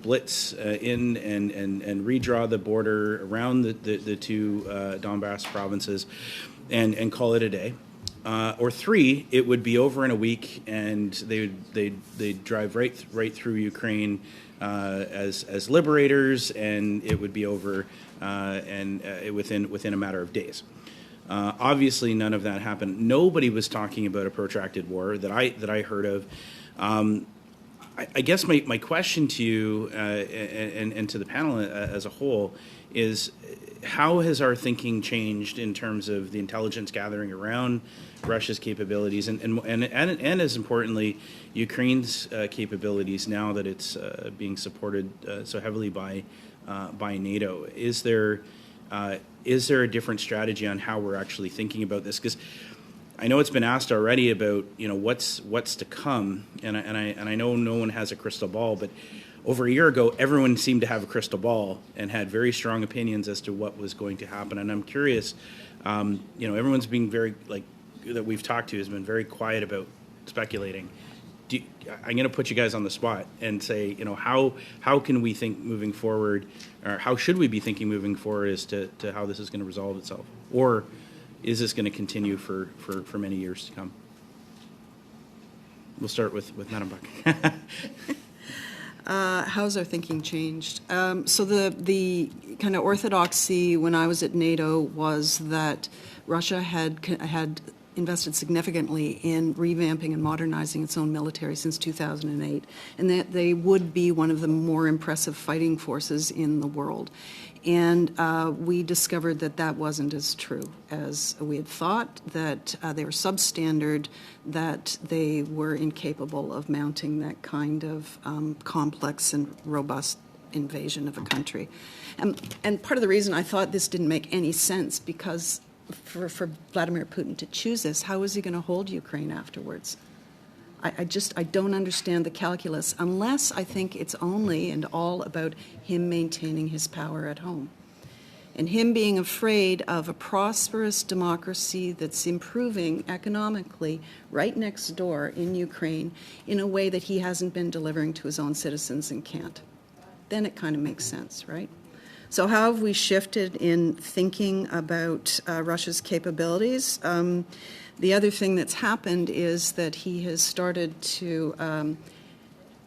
blitz in and redraw the border around the two Donbass provinces and call it a day. Or three, it would be over in a week, and they'd drive right through Ukraine as liberators, and it would be over within a matter of days. Obviously, none of that happened. Nobody was talking about a protracted war that I heard of. I guess my question to you and to the panel as a whole is, how has our thinking changed in terms of the intelligence gathering around Russia's capabilities and as importantly, Ukraine's capabilities now that it's being supported so heavily by NATO? Is there a different strategy on how we're actually thinking about this? Because I know it's been asked already about what's to come, and I know no one has a crystal ball, but over a year ago, everyone seemed to have a crystal ball and had very strong opinions as to what was going to happen. And I'm curious, everyone's being that we've talked to has been very quiet about speculating. I'm going to put you guys on the spot and say, how can we think moving forward, or how should we be thinking moving forward as to how this is going to resolve itself? Or is this going to continue for many years to come? We'll start with Madam Buck. How's our thinking changed? So the kind of orthodoxy when I was at NATO was that Russia had invested significantly in revamping and modernizing its own military since 2008, and that they would be one of the more impressive fighting forces in the world. And we discovered that that wasn't as true as we had thought, that they were substandard, that they were incapable of mounting that kind of complex and robust invasion of a country. And part of the reason I thought this didn't make any sense, because for Vladimir Putin to choose this, how is he going to hold Ukraine afterwards? I don't understand the calculus, unless I think it's only and all about him maintaining his power at home and him being afraid of a prosperous democracy that's improving economically right next door in Ukraine in a way that he hasn't been delivering to his own citizens and can't. Then it kind of makes sense, right? So how have we shifted in thinking about Russia's capabilities? The other thing that's happened is that he has started to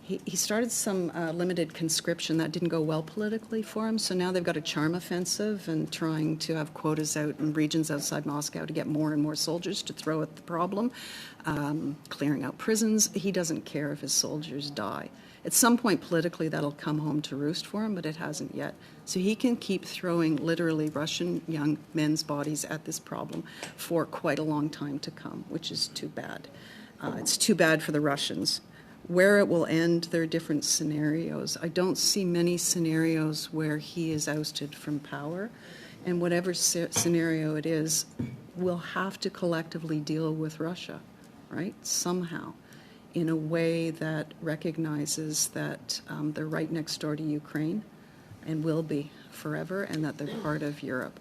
he started some limited conscription that didn't go well politically for him, so now they've got a charm offensive and trying to have quotas out in regions outside Moscow to get more and more soldiers to throw at the problem, clearing out prisons. He doesn't care if his soldiers die. At some point politically that'll come home to roost for him, but it hasn't yet. So he can keep throwing literally Russian young men's bodies at this problem for quite a long time to come, which is too bad. It's too bad for the Russians. Where it will end, there are different scenarios. I don't see many scenarios where he is ousted from power, and whatever scenario it is, we'll have to collectively deal with Russia, right, somehow, in a way that recognizes that they're right next door to Ukraine and will be forever, and that they're part of Europe.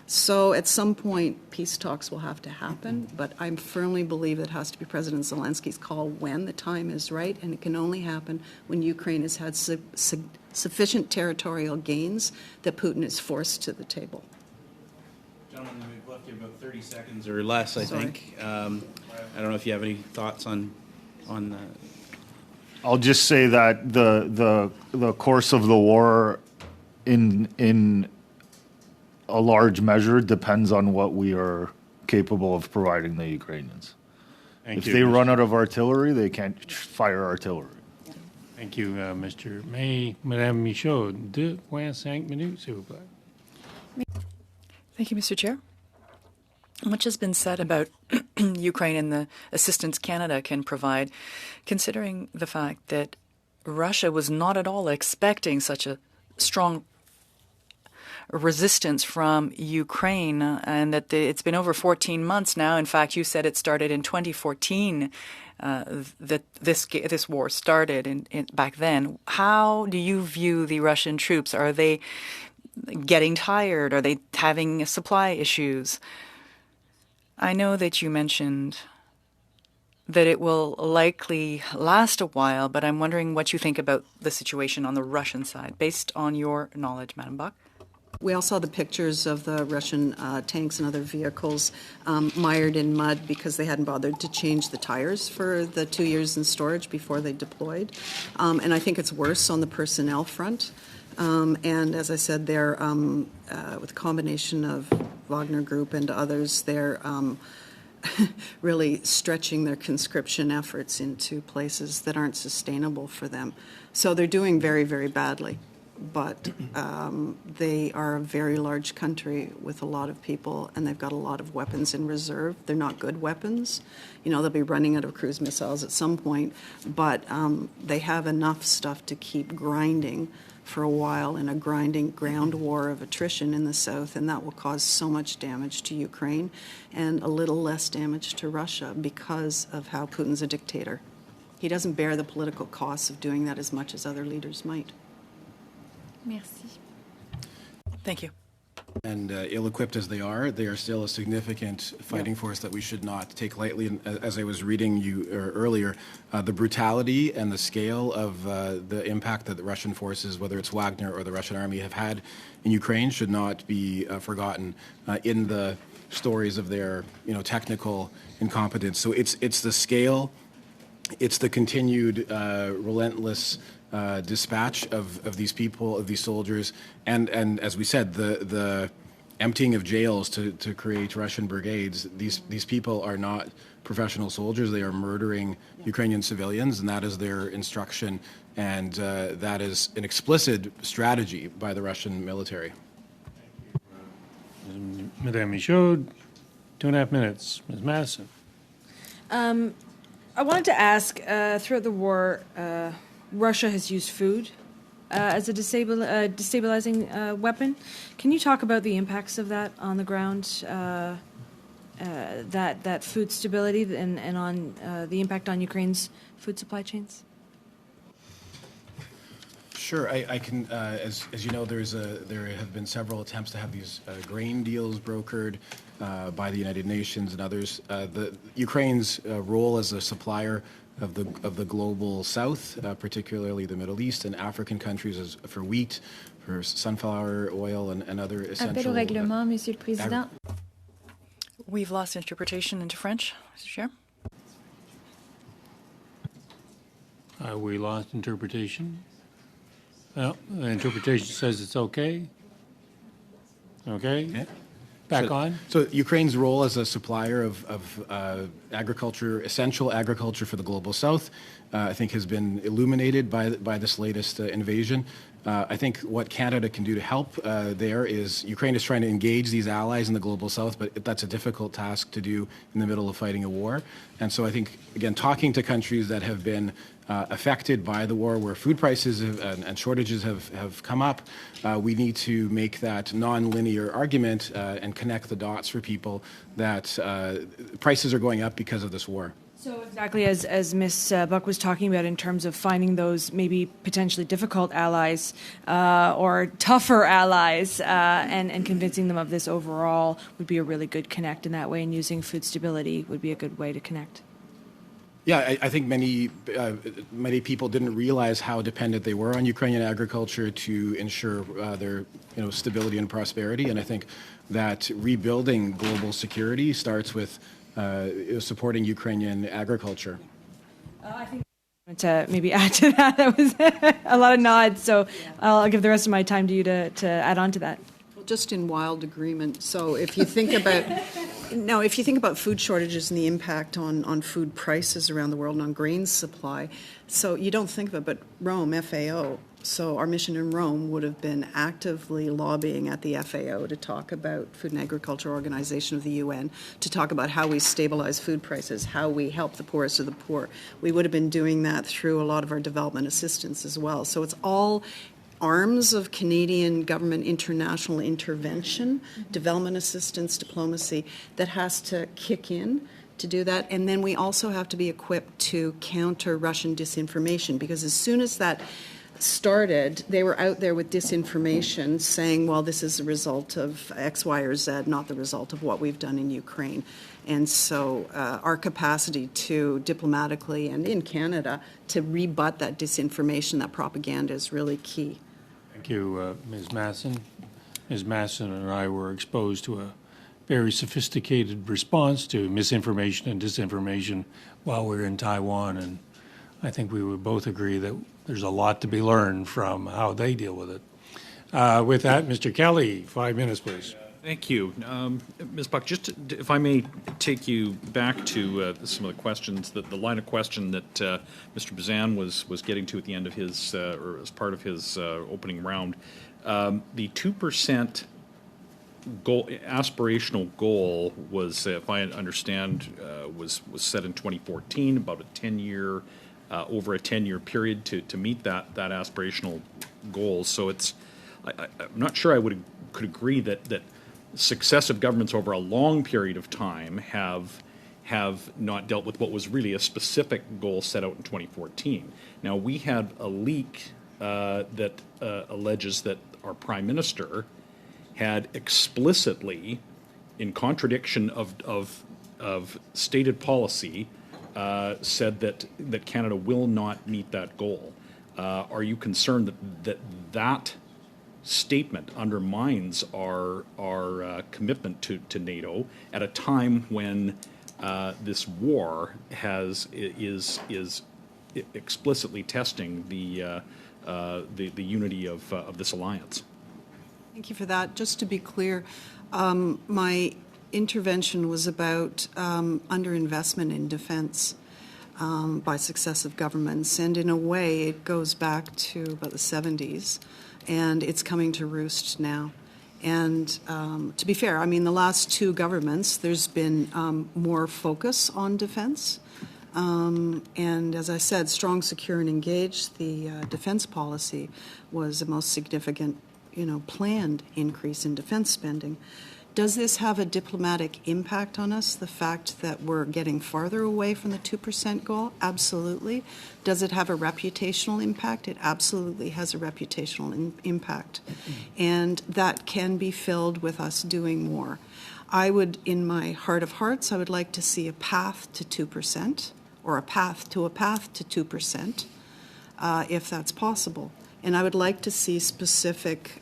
So at some point, peace talks will have to happen, but I firmly believe it has to be President Zelensky's call when the time is right, and it can only happen when Ukraine has had sufficient territorial gains that Putin is forced to the table. Gentlemen, we've left you about 30 seconds or less, I Sorry. think. I don't know if you have any thoughts on I'll just say that the course of the war in a large measure depends on what we are capable of providing the Ukrainians. If they run out of artillery, they can't fire artillery. Thank you, Mr. May. Madame Michaud, 2.5 minutes, s'il vous plaît. Thank you, Mr. Chair. Much has been said about Ukraine and the assistance Canada can provide, considering the fact that Russia was not at all expecting such a strong resistance from Ukraine, and that it's been over 14 months now. In fact, you said it started in 2014, that this war started back then. How do you view the Russian troops? Are they getting tired? Are they having supply issues? I know that you mentioned that it will likely last a while, but I'm wondering what you think about the situation on the Russian side, based on your knowledge, Madam Buck. We all saw the pictures of the Russian tanks and other vehicles mired in mud because they hadn't bothered to change the tires for the 2 years in storage before they deployed. And I think it's worse on the personnel front. And as I said, they're, with a combination of Wagner Group and others, they're really stretching their conscription efforts into places that aren't sustainable for them. So they're doing very, very badly. But they are a very large country with a lot of people, and they've got a lot of weapons in reserve. They're not good weapons. You know, they'll be running out of cruise missiles at some point, but they have enough stuff to keep grinding for a while in a grinding ground war of attrition in the south, and that will cause so much damage to Ukraine and a little less damage to Russia because of how Putin's a dictator. He doesn't bear the political costs of doing that as much as other leaders might. Merci. Thank you. And ill-equipped as they are still a significant fighting force that we should not take lightly. And as I was reading you earlier, the brutality and the scale of the impact that the Russian forces, whether it's Wagner or the Russian army, have had in Ukraine should not be forgotten in the stories of their, technical incompetence. So it's the scale, it's the continued relentless dispatch of these people, of these soldiers, and as we said, the emptying of jails to create Russian brigades. These people are not professional soldiers. They are murdering Ukrainian civilians, and that is their instruction, and that is an explicit strategy by the Russian military. Madame Michaud, 2.5 minutes. Ms. Madison. I wanted to ask, throughout the war, Russia has used food as a destabilizing weapon. Can you talk about the impacts of that on the ground, that food stability and on the impact on Ukraine's food supply chains? Sure, I can. As you know, there have been several attempts to have these grain deals brokered by the United Nations and others. Ukraine's role as a supplier of the global South, particularly the Middle East and African countries, for wheat, for sunflower oil, and other essential. Appel au règlement, Monsieur le Président. We've lost interpretation into French, Mr. Chair. We lost interpretation. Well, the interpretation says it's okay. Okay. Okay. Back on. So Ukraine's role as a supplier of agriculture, essential agriculture for the global south, I think has been illuminated by this latest invasion. I think what Canada can do to help there is Ukraine is trying to engage these allies in the global south, but that's a difficult task to do in the middle of fighting a war. And so I think, again, talking to countries that have been affected by the war, where food prices and shortages have come up, we need to make that non-linear argument and connect the dots for people that prices are going up because of this war. So exactly as Ms. Buck was talking about in terms of finding those maybe potentially difficult allies or tougher allies and convincing them of this overall would be a really good connect in that way, and using food stability would be a good way to connect. Yeah, I think many people didn't realize how dependent they were on Ukrainian agriculture to ensure their stability and prosperity. And I think that rebuilding global security starts with supporting Ukrainian agriculture. I think to maybe add to that, that was a lot of nods. So I'll give the rest of my time to you to add on to that. Well, just in wild agreement. So if you think about if you think about food shortages and the impact on food prices around the world and on grain supply, so you don't think of it, but Rome, FAO. So our mission in Rome would have been actively lobbying at the FAO to talk about Food and Agriculture Organization of the UN, to talk about how we stabilize food prices, how we help the poorest of the poor. We would have been doing that through a lot of our development assistance as well. So it's all arms of Canadian government international intervention, development assistance, diplomacy, that has to kick in to do that. And then we also have to be equipped to counter Russian disinformation, because as soon as that started, they were out there with disinformation saying, well, this is a result of X, Y, or Z, not the result of what we've done in Ukraine. And so our capacity to diplomatically and in Canada to rebut that disinformation, that propaganda, is really key. Thank you, Ms. Masson. Ms. Masson and I were exposed to a very sophisticated response to misinformation and disinformation while we were in Taiwan, and I think we would both agree that there's a lot to be learned from how they deal with it. With that, Mr. Kelly, 5 minutes, please. Thank you. Ms. Buck, if I may take you back to some of the questions, the line of question that Mr. Bazan was getting to at the end of his, or as part of his opening round. The 2% goal, aspirational goal was, if I understand, was set in 2014, about a 10-year, over a 10-year period to meet that aspirational goal. So I'm not sure I could agree that successive governments over a long period of time have not dealt with what was really a specific goal set out in 2014. Now, we had a leak that alleges that our Prime Minister had explicitly, in contradiction of stated policy, said that Canada will not meet that goal. Are you concerned that statement undermines our commitment to NATO at a time when this war is explicitly testing the unity of this alliance? Thank you for that. Just to be clear, my intervention was about underinvestment in defense by successive governments, and in a way it goes back to about the 70s, and it's coming to roost now. And to be fair, I mean, the last two governments, there's been more focus on defense. And as I said, strong, secure, and engaged, the defense policy was the most significant, planned increase in defense spending. Does this have a diplomatic impact on us, the fact that we're getting farther away from the 2% goal? Absolutely. Does it have a reputational impact? It absolutely has a reputational impact. And that can be filled with us doing more. I would, in my heart of hearts, I would like to see a path to 2%, or a path to 2%, if that's possible. And I would like to see specific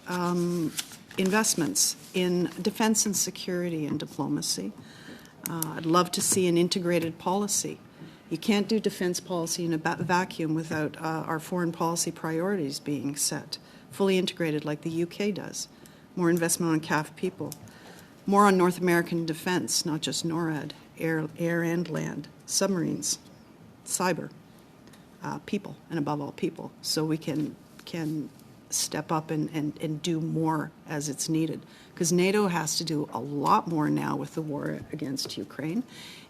investments in defense and security and diplomacy. I'd love to see an integrated policy. You can't do defense policy in a vacuum without our foreign policy priorities being set, fully integrated like the UK does. More investment on CAF people. More on North American defense, not just NORAD, air and land, submarines, cyber, people, and above all people, so we can step up and do more as it's needed. Because NATO has to do a lot more now with the war against Ukraine,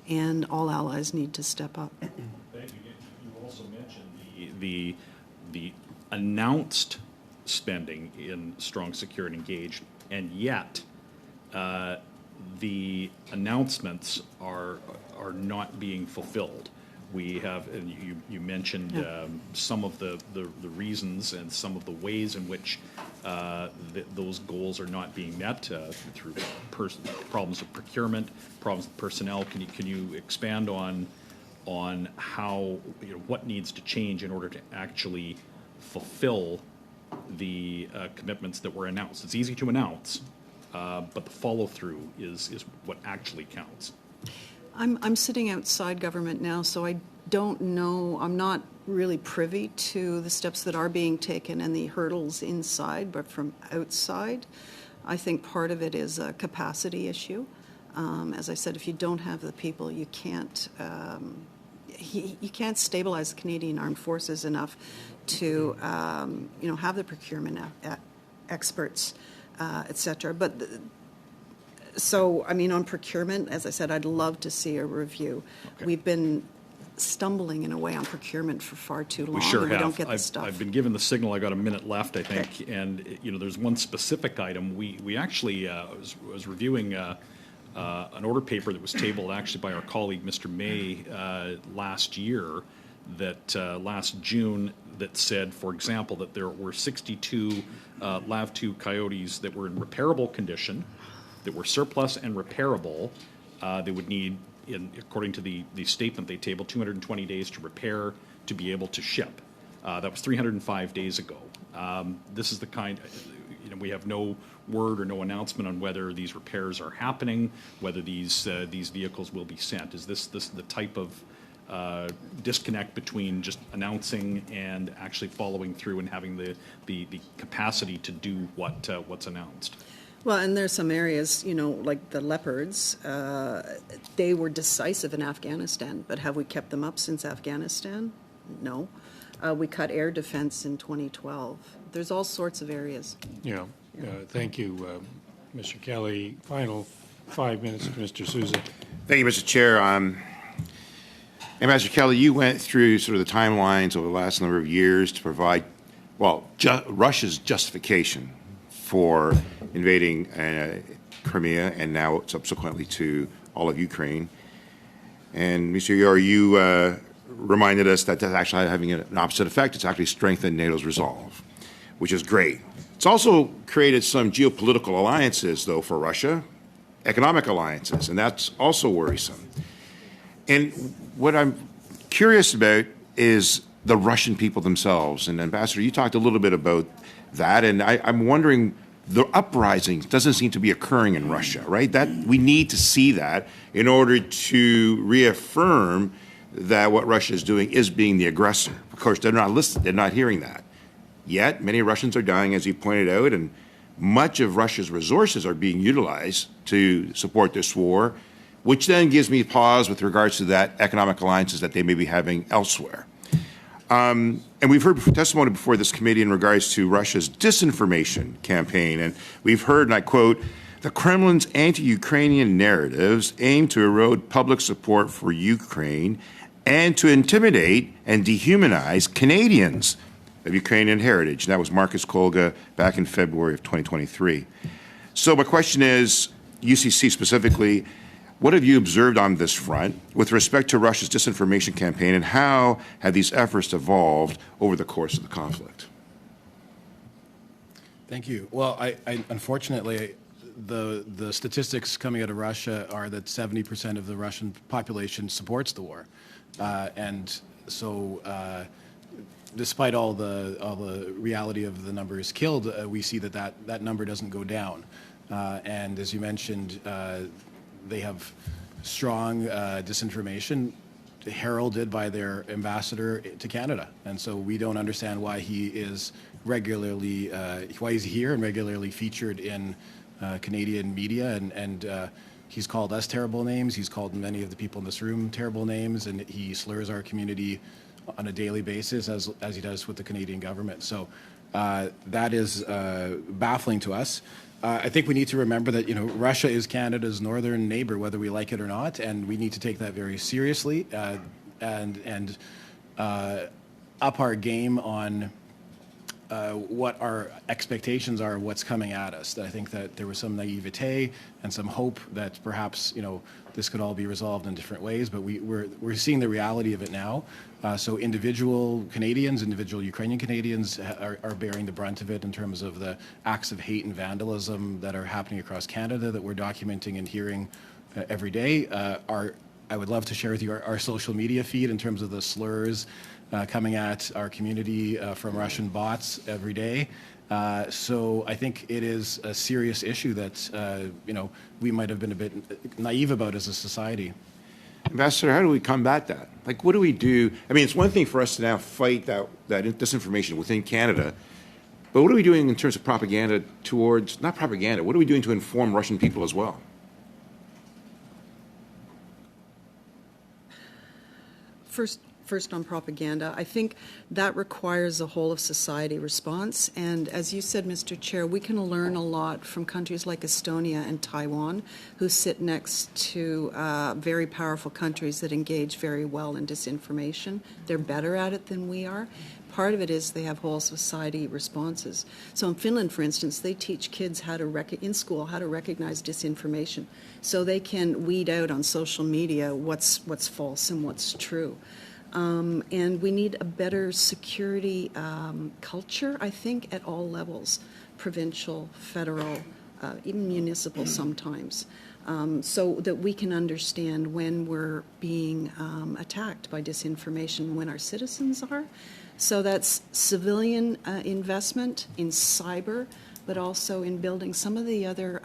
and all allies need to step up. Thank you. You also mentioned the announced spending in strong, secure, and engaged, and yet the announcements are not being fulfilled. We have, and you mentioned some of the reasons and some of the ways in which those goals are not being met through problems of procurement, problems with personnel. Can you expand on how, what needs to change in order to actually fulfill the commitments that were announced? It's easy to announce, but the follow-through is what actually counts. I'm sitting outside government now, so I don't know, I'm not really privy to the steps that are being taken and the hurdles inside, but from outside, I think part of it is a capacity issue. As I said, if you don't have the people, you can't stabilize the Canadian Armed Forces enough to have the procurement experts, etc. But so, I mean, on procurement, as I said, I'd love to see a review. Okay. We've been stumbling in a way on procurement for far too long. We sure have. We don't get the stuff. I've been given the signal. I got a minute left, I think. Okay. And there's one specific item. We actually was reviewing an order paper that was tabled actually by our colleague Mr. May last year, that last June, that said, for example, that there were 62 LAV-2 Coyotes that were in repairable condition, that were surplus and repairable. They would need, according to the statement they tabled, 220 days to repair to be able to ship. That was 305 days ago. This is the kind, we have no word or no announcement on whether these repairs are happening, whether these vehicles will be sent. Is this the type of disconnect between just announcing and actually following through and having the capacity to do what's announced? Well, and there's some areas, like the Leopards, they were decisive in Afghanistan, but have we kept them up since Afghanistan? No. We cut air defense in 2012. There's all sorts of areas. Yeah. Thank you, Mr. Kelly. Final 5 minutes to Mr. Sousa. Thank you, Mr. Chair. Ambassador Kelly, you went through sort of the timelines over the last number of years to provide, Russia's justification for invading Crimea and now subsequently to all of Ukraine. And Mr. Yor, you reminded us that that's actually having an opposite effect. It's actually strengthened NATO's resolve, which is great. It's also created some geopolitical alliances, though, for Russia, economic alliances, and that's also worrisome. And what I'm curious about is the Russian people themselves. And Ambassador, you talked a little bit about that, and I'm wondering, the uprising doesn't seem to be occurring in Russia, right? That we need to see that in order to reaffirm that what Russia is doing is being the aggressor. Of course, they're not listening, they're not hearing that. Yet, many Russians are dying, as you pointed out, and much of Russia's resources are being utilized to support this war, which then gives me pause with regards to that economic alliances that they may be having elsewhere. And we've heard testimony before this committee in regards to Russia's disinformation campaign. And we've heard, and I quote, "The Kremlin's anti-Ukrainian narratives aim to erode public support for Ukraine and to intimidate and dehumanize Canadians of Ukrainian heritage." And that was Marcus Kolga back in February of 2023. So my question is, UCC specifically, what have you observed on this front with respect to Russia's disinformation campaign, and how have these efforts evolved over the course of the conflict? Thank you. Well, I unfortunately, the statistics coming out of Russia are that 70% of the Russian population supports the war, and so despite all the reality of the numbers killed, we see that number doesn't go down, and as you mentioned. They have strong disinformation heralded by their ambassador to Canada. And so we don't understand why he is regularly, why he's here and regularly featured in Canadian media. And he's called us terrible names. He's called many of the people in this room terrible names. And he slurs our community on a daily basis, as he does with the Canadian government. So that is baffling to us. I think we need to remember that, Russia is Canada's northern neighbor, whether we like it or not, and we need to take that very seriously and up our game on what our expectations are of what's coming at us. I think that there was some naivete and some hope that perhaps, this could all be resolved in different ways, but we're seeing the reality of it now. So individual Canadians, individual Ukrainian Canadians are bearing the brunt of it in terms of the acts of hate and vandalism that are happening across Canada that we're documenting and hearing every day. I would love to share with you our social media feed in terms of the slurs coming at our community from Russian bots every day. So I think it is a serious issue that, we might have been a bit naive about as a society. Ambassador, how do we combat that? Like, what do we do? I mean, it's one thing for us to now fight that disinformation within Canada, but what are we doing in terms of propaganda towards, not propaganda, what are we doing to inform Russian people as well? First on propaganda, I think that requires a whole of society response. And as you said, Mr. Chair, we can learn a lot from countries like Estonia and Taiwan, who sit next to very powerful countries that engage very well in disinformation. They're better at it than we are. Part of it is they have whole society responses. So in Finland, for instance, they teach kids in school how to recognize disinformation, so they can weed out on social media what's false and what's true. And we need a better security culture, I think, at all levels, provincial, federal, even municipal sometimes, so that we can understand when we're being attacked by disinformation, when our citizens are. So that's civilian investment in cyber, but also in building some of the other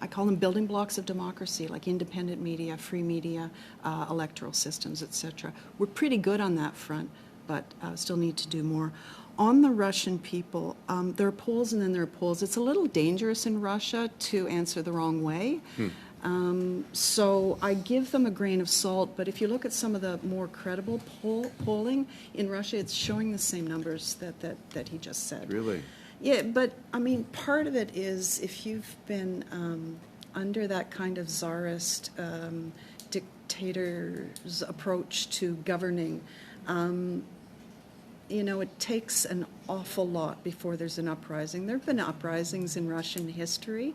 I call them building blocks of democracy, like independent media, free media, electoral systems, etc. We're pretty good on that front, but still need to do more. On the Russian people, there are polls and then there are polls. It's a little dangerous in Russia to answer the wrong way. So I give them a grain of salt, but if you look at some of the more credible polling in Russia, it's showing the same numbers that he just said. Really? Yeah, but I mean, part of it is if you've been under that kind of czarist dictator's approach to governing, it takes an awful lot before there's an uprising. There have been uprisings in Russian history.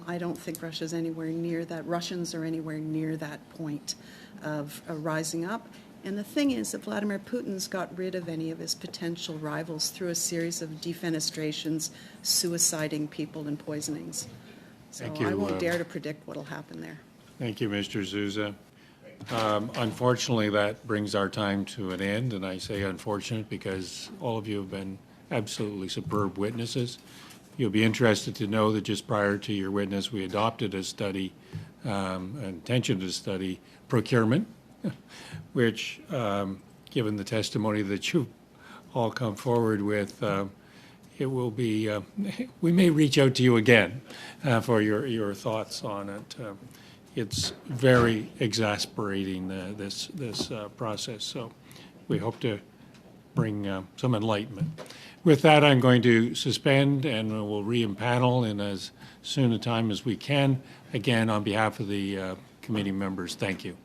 I don't think Russia's anywhere near that. Russians are anywhere near that point of rising up. And the thing is that Vladimir Putin's got rid of any of his potential rivals through a series of defenestrations, suiciding people, and poisonings. So Thank you, I won't dare to predict what will happen there. Thank you, Mr. Sousa. Unfortunately, that brings our time to an end, and I say unfortunate because all of you have been absolutely superb witnesses. You'll be interested to know that just prior to your witness, we adopted a study, an intention to study procurement, which, given the testimony that you all come forward with, it will be, we may reach out to you again for your thoughts on it. It's very exasperating, this process, so we hope to bring some enlightenment. With that, I'm going to suspend and we'll re-empanel in as soon a time as we can. Again, on behalf of the committee members, thank you.